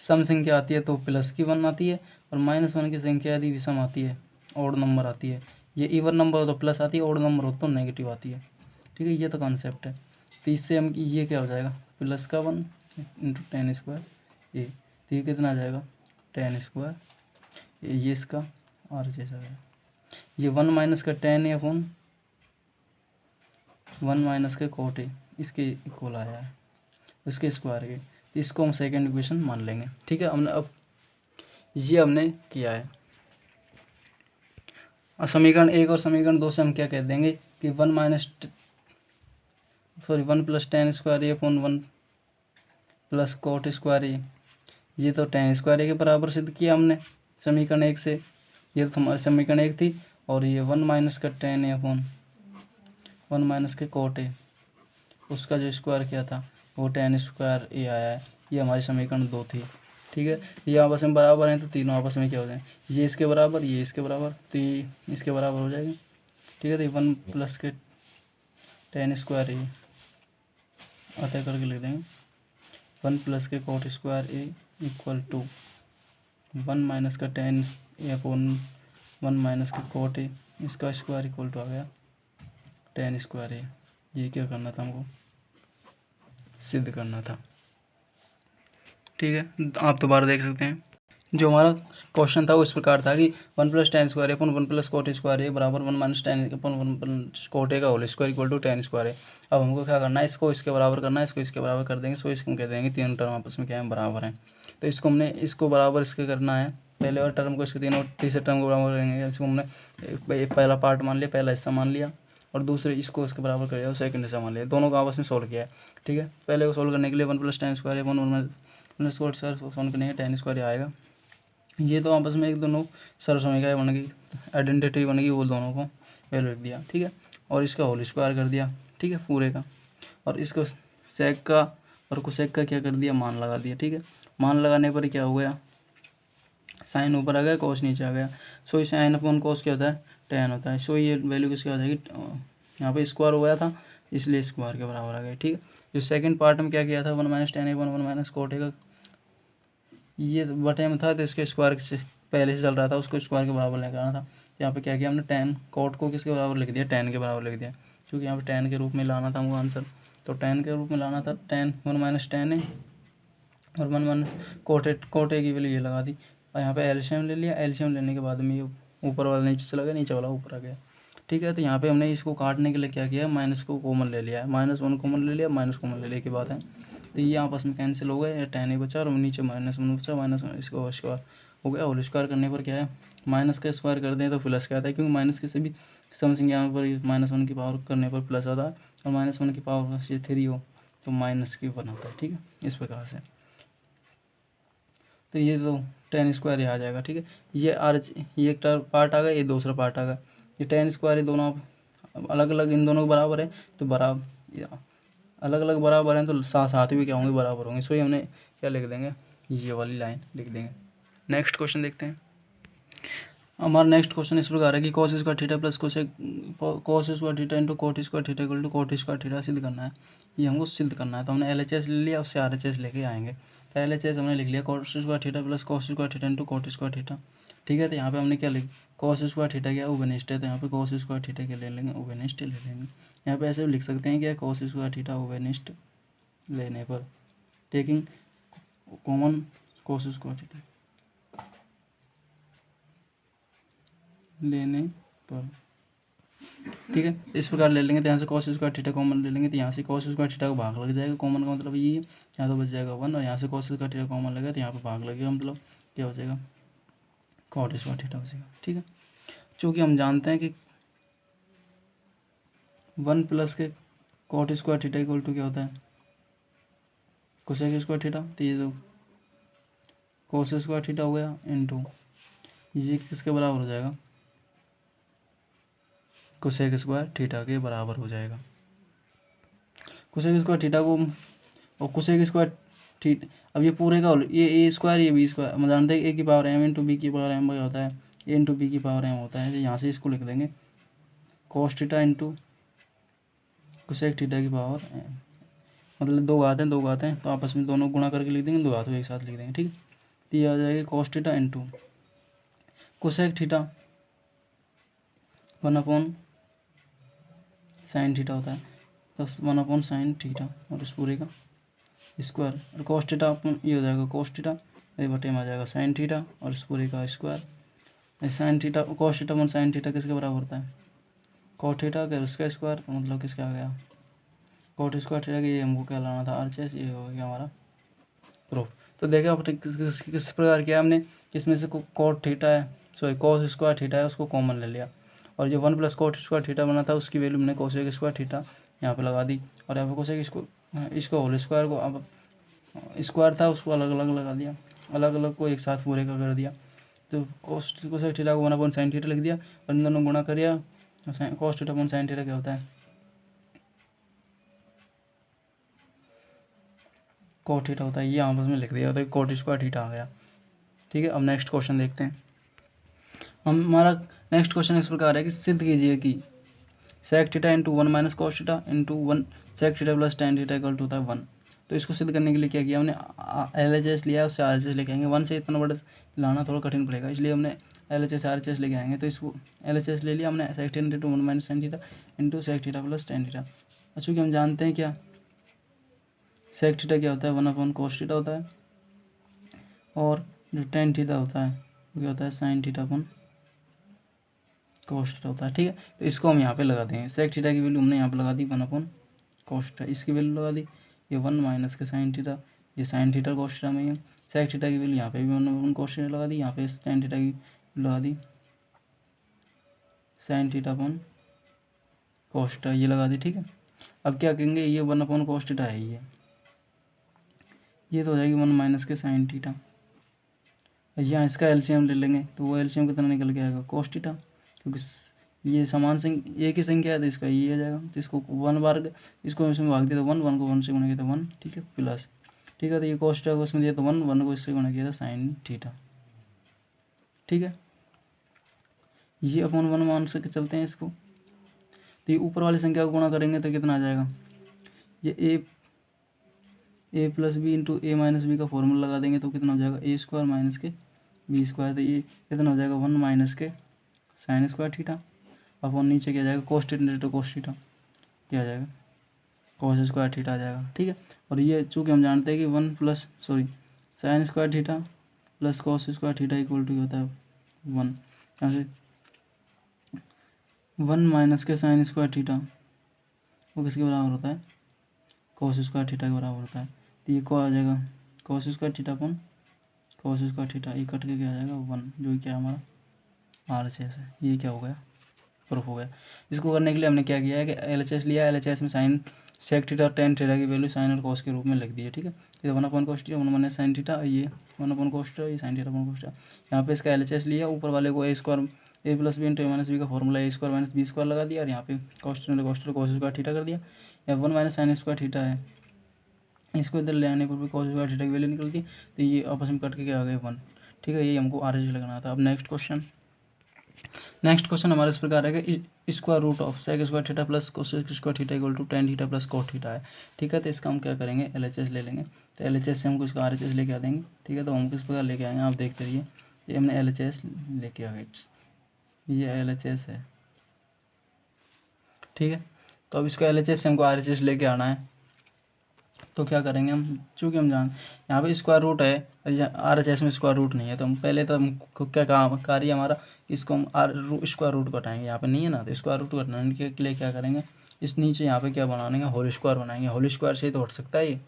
Speaker 1: सम संख्या आती है तो प्लस की बनाती है, और -1 की संख्या यदि विषम आती है, ऑड नंबर आती है, ये इवन नंबर हो तो प्लस आती है, ऑड नंबर हो तो नेगेटिव आती है, ठीक है। ये तो कॉन्सेप्ट है। तो इससे हम ये क्या हो जाएगा, +1 इंटू tan स्क्वायर ए, तो ये कितना आ जाएगा tan स्क्वायर ये इसका और जैसा है, ये 1 माइनस का tan है अपॉन 1 माइनस के cot है, इसके इक्वल आया है उसके स्क्वायर के। तो इसको हम सेकेंड इक्वेशन मान लेंगे, ठीक है। हमने अब ये हमने किया है। और समीकरण 1 और समीकरण 2 से हम क्या कह देंगे कि 1 plus tan square A upon 1 plus cot square ए, ये तो tan स्क्वायर ए के बराबर सिद्ध किया हमने समीकरण 1 से, ये तो हमारी समीकरण 1 थी। और ये 1 माइनस का tan ए अपॉन 1 माइनस के cot ए, उसका जो स्क्वायर किया था वो tan स्क्वायर ए आया है, ये हमारी समीकरण 2 थी, ठीक है। ये आपस में बराबर हैं तो तीनों आपस में क्या हो जाए, ये इसके बराबर, ये इसके बराबर, तो ये इसके बराबर हो जाएगी, ठीक है। तो 1 प्लस के tan स्क्वायर ए अतः करके लिख देंगे 1 प्लस के cot square A equal to 1 minus का tan ए अपॉन 1 माइनस का cot ए, इसका स्क्वायर इक्वल टू आ गया tan स्क्वायर ए। ये क्या करना था, हमको सिद्ध करना था, ठीक है। आप दोबारा देख सकते हैं, जो हमारा क्वेश्चन था वो इस प्रकार था कि 1 plus tan square upon 1 plus cot square a बराबर 1 minus tan upon 1 plus cot a का whole square equal to tan square है। अब हमको क्या करना है, इसको इसके बराबर करना है, इसको इसके बराबर कर देंगे, सो इसको कह देंगे तीनों टर्म आपस में क्या है, बराबर हैं। तो इसको हमने इसको बराबर इसके करना है, पहले वाले टर्म को इसके तीनों तीसरे टर्म को बराबर करेंगे। इसको हमने पहला पार्ट मान लिया, पहला हिस्सा मान लिया, और दूसरे इसको इसके बराबर कर दिया और सेकंड हिस्सा मान लिया, दोनों को आपस में सोल्व किया है, ठीक है। पहले को सोल्व करने के लिए 1 plus tan square upon 1 plus cot square solve करने के tan स्क्वायर आएगा। ये तो आपस में एक दोनों सर्व समीकरण बन गई, आइडेंटिटी बन गई, वो दोनों को वैल्यू रख दिया, ठीक है। और इसका होल स्क्वायर कर दिया, ठीक है, पूरे का। और इसको सेक का और कोसेक का क्या कर दिया, मान लगा दिया, ठीक है। मान लगाने पर क्या हो गया, साइन ऊपर आ गया, कोस नीचे आ गया। सो साइन अपॉन कोस क्या होता है, tan होता है। सो ये वैल्यू किसकी आ जाएगी, यहाँ पे स्क्वायर हो गया था इसलिए स्क्वायर के बराबर आ गया, ठीक है। जो सेकंड पार्ट में क्या किया था, 1 minus tan upon 1 minus cot का, ये बटे में था तो इसके स्क्वायर से पहले से चल रहा था, उसको स्क्वायर के बराबर लेकर आना था। यहाँ पे क्या किया हमने, tan cot को किसके बराबर लिख दिया, tan के बराबर लिख दिया, क्योंकि यहाँ पे tan के रूप में लाना था हमको आंसर, तो tan के रूप में लाना था। tan 1 माइनस tan है और 1 माइनस cot की वैल्यू ये लगा दी, और यहाँ पे एलसीएम ले लिया। एलसीएम लेने के बाद में ये ऊपर वाला नीचे चला गया, नीचे वाला ऊपर आ गया, ठीक है। तो यहाँ पे हमने इसको काटने के लिए क्या किया, माइनस को कॉमन ले लिया है, -1 कॉमन ले लिया, माइनस कॉमन ले लिया की बात है। तो ये आपस में कैंसिल हो गए, tan ही बचा और नीचे -1 बचा, माइनस इसको स्क्वायर हो गया। होल स्क्वायर करने पर क्या है, माइनस का स्क्वायर कर दें तो प्लस का आता है, क्योंकि माइनस के सभी सम संख्याओं पर -1 की पावर करने पर प्लस आता है, और -1 की पावर से 3 हो तो माइनस की बनाता है, ठीक है, इस प्रकार से। तो ये तो tan स्क्वायर आ जाएगा, ठीक है। ये एक पार्ट आ गया, ये दूसरा पार्ट आ गया। ये tan स्क्वायर दोनों अलग अलग इन दोनों के बराबर है, तो अलग अलग बराबर हैं तो साथ साथ भी क्या होंगे, बराबर होंगे। सो ये हमने क्या लिख देंगे, ये वाली लाइन लिख देंगे। नेक्स्ट क्वेश्चन देखते हैं। हमारा नेक्स्ट क्वेश्चन इस प्रकार है कि cos square theta plus cos square theta into cot square theta equal to cot square theta सिद्ध करना है। ये हमको सिद्ध करना है, तो हमने LHS ले लिया, उससे RHS लेके आएंगे। LHS हमने लिख लिया cos square theta plus cos square theta into cot square theta, ठीक है। तो यहाँ पे हमने क्या लिख कॉस स्क्वायर थीटा क्या ओवेनिस्ट है, तो यहाँ पे कॉस स्क्वायर थीटा क्या ले लेंगे ओवेनिस्ट ले लेंगे। यहाँ पे ऐसे भी लिख सकते हैं क्या कॉस स्क्वायर थीटा ओवेनिस्ट लेने पर, taking common cos square theta लेने पर, ठीक है। इस प्रकार ले लेंगे, तो यहाँ से कॉस स्क्वायर थीटा कॉमन ले लेंगे, तो यहाँ से कॉस स्क्वायर थीटा को भाग लग जाएगा, कॉमन का मतलब ये है, यहाँ तो बच जाएगा 1 और यहाँ से कॉस स्क्वायर थीटा कॉमन लगेगा तो यहाँ पे भाग लगेगा, मतलब क्या हो जाएगा कॉट स्क्वायर थीटा बचेगा, ठीक है। चूँकि हम जानते हैं कि 1 प्लस के cot square theta equal to क्या होता है कोसेक स्क्वायर थीटा, तो ये तो कोस स्क्वायर थीटा हो गया इंटू ये किसके बराबर हो जाएगा कोसेक स्क्वायर थीटा के बराबर हो जाएगा। कोसेक स्क्वायर थीटा को और कोसेक स्क्वायर थीटा, अब ये पूरे का ये ए स्क्वायर ये बी स्क्वायर, हम जानते हैं ए की पावर एम इंटू बी की पावर एम होता है, ए इंटू बी की पावर एम होता है, तो यहाँ से इसको लिख देंगे cos theta into cosec theta की पावर एम, मतलब दो घात हैं तो आपस में दोनों गुणा करके लिख देंगे, दो घातों एक साथ लिख देंगे, ठीक है। तो ये आ जाएगा cos theta into cosec theta 1/sin theta होता है, प्लस 1/sin थीटा और इस पूरे का स्क्वायर, और कॉस थीटा अपन ये हो जाएगा कॉस थीटा ये बटे में आ जाएगा साइन थीटा और इस पूरे का square, sine theta cos theta 1/sin theta किसके बराबर होता है कॉट थीटा का उसका स्क्वायर, मतलब किसका आ गया कॉट स्क्वायर थीटा के, ये हमको क्या लाना था RHS, ये हो गया हमारा प्रूफ। तो देखा आपने किस प्रकार किया हमने, किसमें से कॉट थीटा है सॉरी कॉस स्क्वायर थीटा है उसको कॉमन ले लिया, और जो 1 प्लस कॉट स्क्वायर थीटा बना था उसकी वैल्यू हमने कोसेक स्क्वायर थीटा यहाँ पे लगा दी, और यहाँ पे कोसेक इसको होल स्क्वायर को अब स्क्वायर था उसको अलग अलग लगा दिया, अलग अलग को एक साथ पूरे का कर दिया, तो कोसेक थीटा को 1/sin थीटा लिख दिया और इन दोनों गुणा करिया, कॉस थीटा 1/sin थीटा क्या होता है कॉट थीटा होता है, ये आपस में लिख दिया तो कॉट स्क्वायर थीटा आ गया, ठीक है। अब नेक्स्ट क्वेश्चन देखते हैं। हमारा नेक्स्ट क्वेश्चन इस प्रकार है कि सिद्ध कीजिए कि sec theta into 1 minus cos theta into 1 sec theta plus tan theta equal to होता है 1। तो इसको सिद्ध करने के लिए क्या किया हमने LHS लिया उससे RHS लेके आएंगे, 1 से इतना बड़ा लाना थोड़ा कठिन पड़ेगा, इसलिए हमने LHS RHS लेके आएंगे। तो इसको LHS ले लिया हमने sec theta into 1 minus tan theta into sec theta plus tan theta, चूँकि हम जानते हैं क्या सेक थीटा क्या होता है 1/cos थीटा होता है, और जो टेन थीटा होता है वो क्या होता है साइन थीटा अपन cos थीटा होता है, ठीक है। तो इसको हम यहाँ पे लगा देंगे, सेक थीटा की वैल्यू हमने यहाँ पे लगा दी 1/cos थीटा, इसकी वैल्यू लगा दी ये 1 माइनस के साइन थीटा, ये साइन थीटा cos थीटा में है, सेक थीटा की वैल्यू यहाँ पे भी 1/cos थीटा लगा दी, यहाँ पे टेन थीटा की लगा the sign theta upon cos theta ये लगा दी, ठीक है। अब क्या कहेंगे ये 1/cos थीटा है, ये तो हो जाएगी 1 माइनस के साइन थीटा, यहाँ इसका एलसीएम ले लेंगे तो वो एलसीएम कितना निकल के आएगा cos थीटा, क्योंकि ये समान संख्या एक ही संख्या है तो इसका ये आ जाएगा, तो इसको 1 बार इसको इसमें भाग दिया तो 1 को 1 से गुणा किया तो 1, ठीक है प्लस, ठीक है। तो ये cos थीटा को इसमें दिया तो 1 को इससे गुणा किया था साइन थीटा, ठीक है। ये अपन 1 मान से चलते हैं इसको, तो ये ऊपर वाली संख्या को गुणा करेंगे तो कितना आ जाएगा ये ए plus B into A minus B का फॉर्मूला लगा देंगे तो कितना हो जाएगा ए स्क्वायर माइनस के बी स्क्वायर, तो ये कितना हो जाएगा 1 माइनस के साइन स्क्वायर थीटा, अब वो नीचे क्या जाएगा cos theta into cos theta क्या आ जाएगा cos स्क्वायर थीटा आ जाएगा, ठीक है। और ये चूँकि हम जानते हैं कि 1 plus sine square theta plus cos square theta equal to होता है 1, यहाँ से 1 माइनस के साइन स्क्वायर थीटा वो किसके बराबर होता है cos स्क्वायर थीटा के बराबर होता है, तो ये को आ जाएगा cos स्क्वायर थीटा अपन cos स्क्वायर थीटा ये कट के क्या आ जाएगा 1, जो क्या हमारा RHS है, ये क्या हो गया प्रूफ हो गया। इसको करने के लिए हमने क्या किया है कि LHS लिया, LHS में साइन सेक थीटा और टेन थीटा की वैल्यू साइन और कॉस के रूप में लिख दी है, ठीक है। ये 1/cos theta 1 minus sine theta, ये 1/cos थीटा ये साइन थीटा 1/cos थीटा, यहाँ पे इसका LHS लिया, ऊपर वाले को ए square A plus B into A minus B का फॉर्मूला ए स्क्वायर माइनस बी स्क्वायर लगा दिया, और यहाँ पे cos स्क्वायर थीटा कर दिया, या 1 माइनस साइन स्क्वायर थीटा है इसको इधर ले आने पर भी cos स्क्वायर थीटा की वैल्यू निकलती है, तो ये आपस में कट के क्या आ गया 1, ठीक है। ये हमको RHS लगाना था। अब नेक्स्ट क्वेश्चन हमारे इस प्रकार है कि square root of sec square theta plus cosec square theta equal to tan theta plus cot theta है। ठीक है, तो इसका हम क्या करेंगे, LHS ले लेंगे। तो LHS से हमको इसका RHS लेके आ देंगे। ठीक है, तो हम किस प्रकार लेके आएंगे आप देखते रहिए। ये हमने LHS लेके आ गए, ये LHS है। ठीक है, तो अब इसको LHS से हमको RHS लेके आना है। तो क्या करेंगे हम, चूँकि हम जान यहाँ पे स्क्वायर रूट है, RHS में स्क्वायर रूट नहीं है, तो हम पहले तो हमको क्या काम कार्य हमारा, इसको हम स्क्वायर रूट घटाएंगे। यहाँ पे नहीं है ना, तो स्क्वायर रूट घटाने के लिए क्या करेंगे, इस नीचे यहाँ पे क्या बनाएंगे, होल स्क्वायर बनाएंगे। होल स्क्वायर से ही तो हट सकता है ये,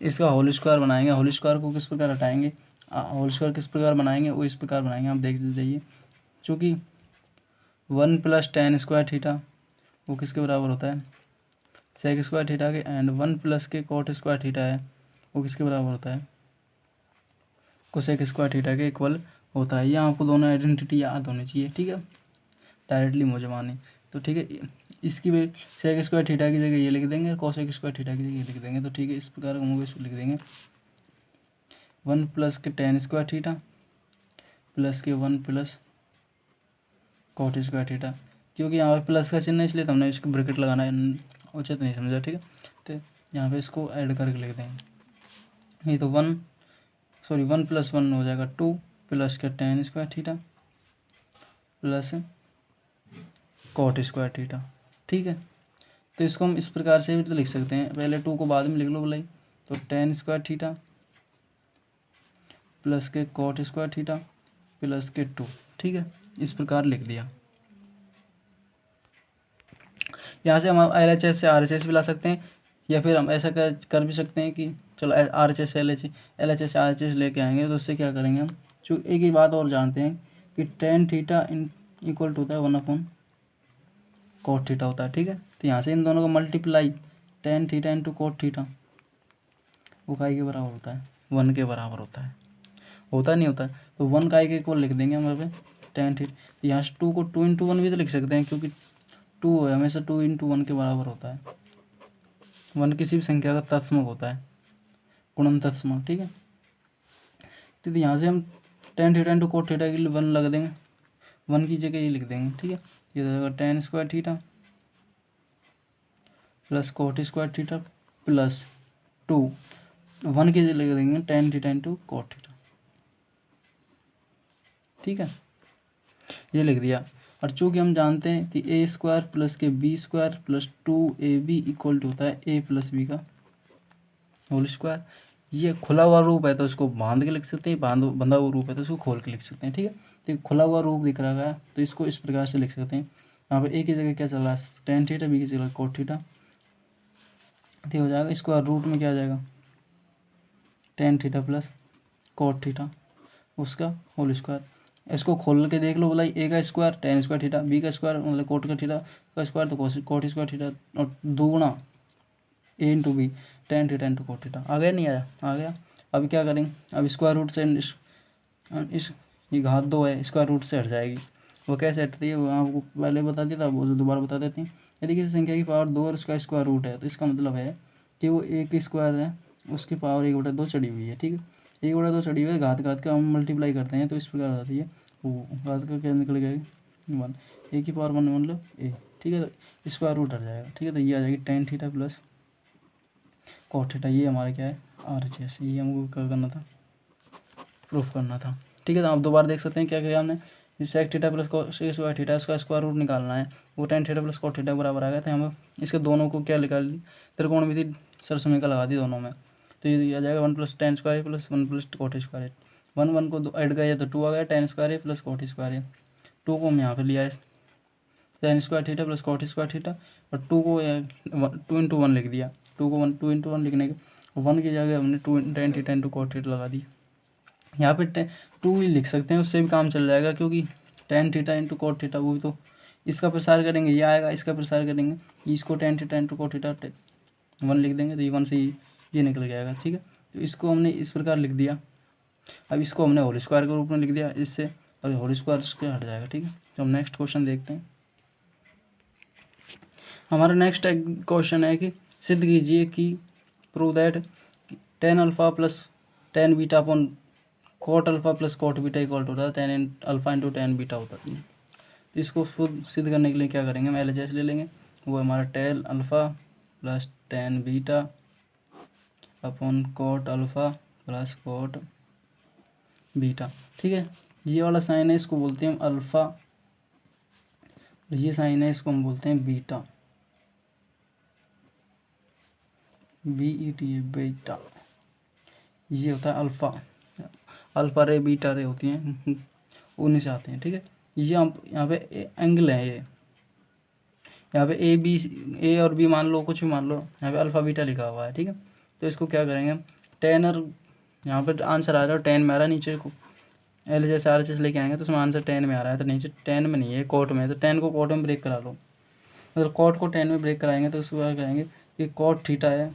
Speaker 1: इसका होल स्क्वायर बनाएंगे। होल स्क्वायर को किस प्रकार हटाएंगे, होल स्क्वायर किस प्रकार बनाएंगे, वो इस प्रकार बनाएंगे, आप देख जाइए। चूँकि 1 + tan स्क्वायर थीटा वो किसके बराबर होता है, सेक स्क्वायर थीटा के, एंड 1 + के कोट स्क्वायर थीटा है वो किसके बराबर होता है, कोसेक स्क्वायर थीटा के इक्वल होता है। यहाँ आपको दोनों आइडेंटिटी याद होनी चाहिए। ठीक है, डायरेक्टली मुझे माने तो ठीक है, इसकी भी सेक स्क्वायर थीटा की जगह ये लिख देंगे, कोसेक स्क्वायर थीटा की जगह ये लिख देंगे। तो ठीक है, इस प्रकार हम इसको लिख देंगे 1 + के tan स्क्वायर थीटा प्लस के 1 + कोट स्क्वायर थीटा। क्योंकि यहाँ पे प्लस का चिन्ह है इसलिए तो हमने इसको ब्रैकेट लगाना उचित नहीं समझा। ठीक है, तो यहाँ पे इसको ऐड करके लिख देंगे। ये तो 1 + 1 हो जाएगा 2 प्लस के tan square theta plus cot square theta. ठीक है, तो इसको हम इस प्रकार से भी तो लिख सकते हैं, पहले 2 को बाद में लिख लो भलाई। तो tan स्क्वायर थीटा प्लस के कोट स्क्वायर थीटा प्लस के 2। ठीक है, इस प्रकार लिख दिया। यहाँ से हम LHS से RHS भी ला सकते हैं, या फिर हम ऐसा कर भी सकते हैं कि चलो RHS से LHS से RHS लेके आएंगे। तो उससे क्या करेंगे हम, जो एक ही बात और जानते हैं कि tan थीटा इक्वल टू होता है 1/cot थीटा होता है। ठीक है, तो यहाँ से इन दोनों का multiply tan theta into cot theta वो काई के बराबर होता है, 1 के बराबर होता है। होता नहीं होता है, तो 1 काई के इक्वल लिख देंगे हम यहाँ पे tan थीटा। यहाँ से 2 को 2 × 1 भी तो लिख सकते हैं, क्योंकि 2 है हमेशा 2 × 1 के बराबर होता है। 1 किसी भी संख्या का तत्समक होता है, गुणन तत्समक। ठीक है, तो यहाँ से हम tan theta into cot theta के लिए 1 लगा देंगे, 1 की जगह ये लिख देंगे। ठीक है, ये हो जाएगा tan square theta plus cot square theta plus 2, 1 की जगह लिख देंगे tan theta into cot theta. ठीक है, ये लिख दिया। और चूँकि हम जानते हैं कि a² प्लस के b² plus 2ab equal to होता है a + b का होल स्क्वायर। ये खुला हुआ रूप है तो इसको बांध के लिख सकते हैं, बंधा हुआ रूप है तो इसको खोल के लिख सकते हैं। ठीक है, तो खुला हुआ रूप दिख रहा है तो इसको इस प्रकार से लिख सकते हैं। यहाँ पे a की जगह क्या चल रहा है, tan थीटा, b की जगह कोट थीटा, तो हो जाएगा स्क्वायर रूट में क्या आ जाएगा, tan theta plus cot theta उसका होल स्क्वायर। इसको खोल के देख लो भलाई, a का square tan square theta, b का स्क्वायर मतलब कोट का थीटा का स्क्वायर तो कोट स्क्वायर थीटा, और दुगुना a × b tan theta into cot theta. आ गया, नहीं आया, आ गया। अब क्या करेंगे, अब स्क्वायर रूट से इस ये घात 2 है, स्क्वायर रूट से हट जाएगी। वो कैसे हटती है वो आपको पहले बता दिया था, वो दोबारा बता देते हैं। यदि किसी संख्या की पावर 2 और उसका स्क्वायर रूट है तो इसका मतलब है कि वो एक स्क्वायर है, उसकी पावर 1/2 चढ़ी हुई है। ठीक है, 1/2 चढ़ी हुई है, घात का हम मल्टीप्लाई करते हैं तो इस प्रकार हो जाती है, वो घात का क्या निकल गया 1, a की पावर 1 मतलब a। ठीक है, तो स्क्वायर रूट हट जाएगा। ठीक है, तो ये आ जाएगी tan theta plus cot theta. ये हमारा क्या है, RHS। ये हमको क्या करना था, प्रूफ करना था। ठीक है, तो आप दोबारा देख सकते हैं क्या किया हमने, sec theta plus cosec square theta इसका स्क्वायर रूट निकालना है, वो tan theta plus cot theta बराबर आ गया था। हमें इसके दोनों को क्या निकाल ली, त्रिकोणमिति सरसमीका लगा दी दोनों में। तो ये आ जाएगा 1 + tan square plus 1 + coat square. 1 को ऐड किया तो 2 आ गया, tan square plus cot square. 2 को हम यहाँ पे लिया है tan square theta plus cot square theta, और 2 को 2 × 1 लिख दिया। 2 को 2 × 1 लिखने के 1 की जगह हमने 2 tan theta into cot theta लगा दी। यहाँ पे 2 ही लिख सकते हैं, उससे भी काम चल जाएगा, क्योंकि tan theta into cot theta वो भी तो इसका प्रसार करेंगे, ये आएगा, इसका प्रसार करेंगे, इसको tan theta into cot theta 1 लिख देंगे तो ये 1 से ये निकल जाएगा। ठीक है, तो इसको हमने इस प्रकार लिख दिया। अब इसको हमने होल स्क्वायर के रूप में लिख दिया इससे, और होल स्क्वायर इसके हट जाएगा। ठीक है, तो हम नेक्स्ट क्वेश्चन देखते हैं। हमारा नेक्स्ट क्वेश्चन है कि सिद्ध कीजिए कि prove that tan alpha plus tan beta upon cot alpha plus cot beta equal to होता है tan alpha into tan beta होता है। इसको खुद सिद्ध करने के लिए क्या करेंगे, हम LHS ले लेंगे, वो हमारा tan alpha plus tan beta upon cot alpha plus cot beta. ठीक है, ये वाला साइन है इसको बोलते हैं हम अल्फ़ा, ये साइन है इसको हम बोलते हैं बीटा, BETA बीटा। ये होता है अल्फ़ा, अल्फ़ा रे बीटा रे होती हैं, उन्हीं से आते हैं। ठीक है, ये हम यहाँ पे एंगल है, ये यहाँ पे ए और बी मान लो, कुछ भी मान लो, यहाँ पे अल्फ़ा बीटा लिखा हुआ है। ठीक है, तो इसको क्या करेंगे हम, टेन और यहाँ पे आंसर आ रहा है टेन में आ रहा है, नीचे को LHS RHS लेके आएंगे तो उसमें आंसर टेन में आ रहा है, तो नीचे टेन में नहीं है, कोट में है, तो टेन को कोट में ब्रेक करा लो, मतलब कोट को टेन में ब्रेक कराएंगे तो उसको क्या करेंगे कि कोट थीटा है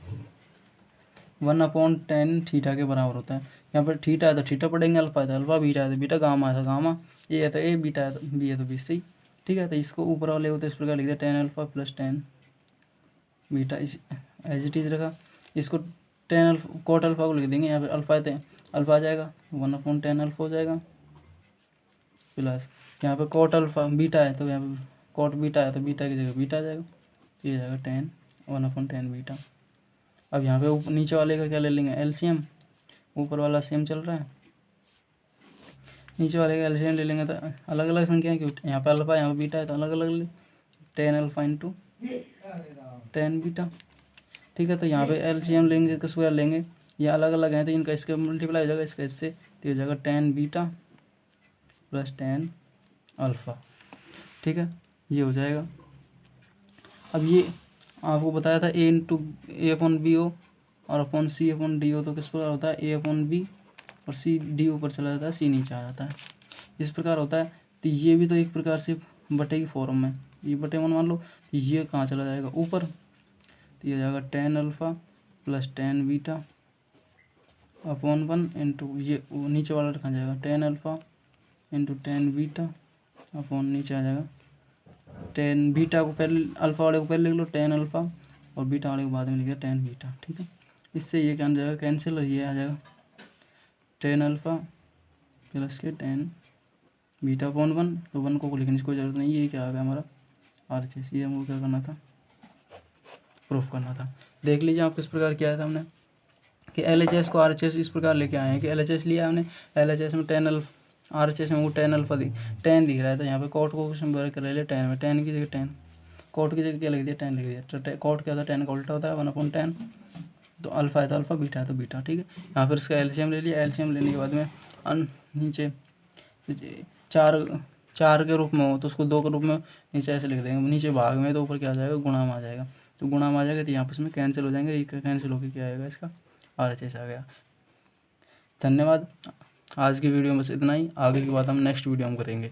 Speaker 1: 1/10 थीटा के बराबर होता है। यहाँ पर थीटा है तो थीटा पढ़ेंगे, अल्फा है तो अल्फा, बीटा है तो बीटा, गामा है तो गामा, ए है तो ए, बीटा है तो बी है तो बी, सही। ठीक है, तो इसको ऊपर वाले को तो इस प्रकार लिख दिया, tan alpha plus tan beta, इस एज इट इज रखा। इसको टेन अल्फा कोट अल्फा को लिख देंगे, यहाँ पे अल्फा है तो अल्फा आ जाएगा, 1/10 अल्फा हो जाएगा, प्लस यहाँ पे कोट अल्फा बीटा है तो यहाँ पे कोट बीटा है तो बीटा की जगह बीटा आ जाएगा, तो ये जाएगा 1/10 बीटा। अब यहाँ पे नीचे वाले का क्या ले लेंगे, LCM, ऊपर वाला सेम चल रहा है, नीचे वाले का LCM ले लेंगे, तो अलग अलग संख्या क्यों, यहाँ पे अल्फा यहाँ पे बीटा है तो अलग अलग ले, 10 अल्फा इंटू 10 बीटा। ठीक है, तो यहाँ पे LCM लेंगे, किस प्रकार लेंगे, ये अलग अलग हैं तो इनका इसके मल्टीप्लाई हो जाएगा, इसका इससे, तो हो जाएगा 10 बीटा प्लस 10 अल्फ़ा। ठीक है, ये हो जाएगा। अब ये आपको बताया था A/B और अपॉन C/D, तो किस प्रकार होता है, A/B और CD ऊपर चला जाता है, C नीचे आ जाता है, इस प्रकार होता है। तो ये भी तो एक प्रकार से बटे की फॉर्म में, ये बटे वन मान लो, तो ये कहाँ चला जाएगा ऊपर, तो ये हो जाएगा 10 alpha plus 10 beta upon 1 into ये नीचे वाला कहाँ जाएगा, 10 अल्फ़ा इंटू 10 बीटा अपॉन नीचे आ जाएगा 10 बीटा को पहले, अल्फ़ा वाले को पहले लिख लो 10 अल्फ़ा और बीटा वाले को बाद में लिखा 10 बीटा। ठीक है, इससे ये क्या आ जाएगा कैंसिल, और ये आ जाएगा 10 अल्फ़ा प्लस के 10 बीटा अपॉन 1, तो 1 को लिखने की कोई ज़रूरत नहीं, ये क्या आ गया हमारा RHS, ये हमको क्या करना था, प्रूफ करना था। देख लीजिए आप किस प्रकार किया था हमने कि LHS को RHS इस प्रकार लेके आए हैं कि LHS लिया हमने, LHS में 10 अल्फ़ा, RHS में वो 10 अल्फ़ा 10 दिख रहा है, तो यहाँ पे कोट को क्वेश्चन ब्रेक कर ले 10 में, 10 की जगह 10, कोट की जगह क्या लिख दिया 10 लिख दिया, तो कोट क्या होता है 10 का उल्टा होता है 1/10, तो अल्फ़ा है तो अल्फ़ा, बीटा है तो बीटा। ठीक है, यहाँ पर इसका LCM ले लिया, LCM लेने के बाद में नीचे चार के रूप में हो तो उसको 2 के रूप में नीचे ऐसे लिख देंगे, नीचे भाग में तो ऊपर क्या आ जाएगा गुणा में आ जाएगा, तो गुणा में आ जाएगा, तो यहाँ पर इसमें कैंसिल हो जाएंगे, ये कैंसिल होकर क्या आएगा इसका RHS आ गया। धन्यवाद, आज की वीडियो में बस इतना ही, आगे की बात हम नेक्स्ट वीडियो में करेंगे।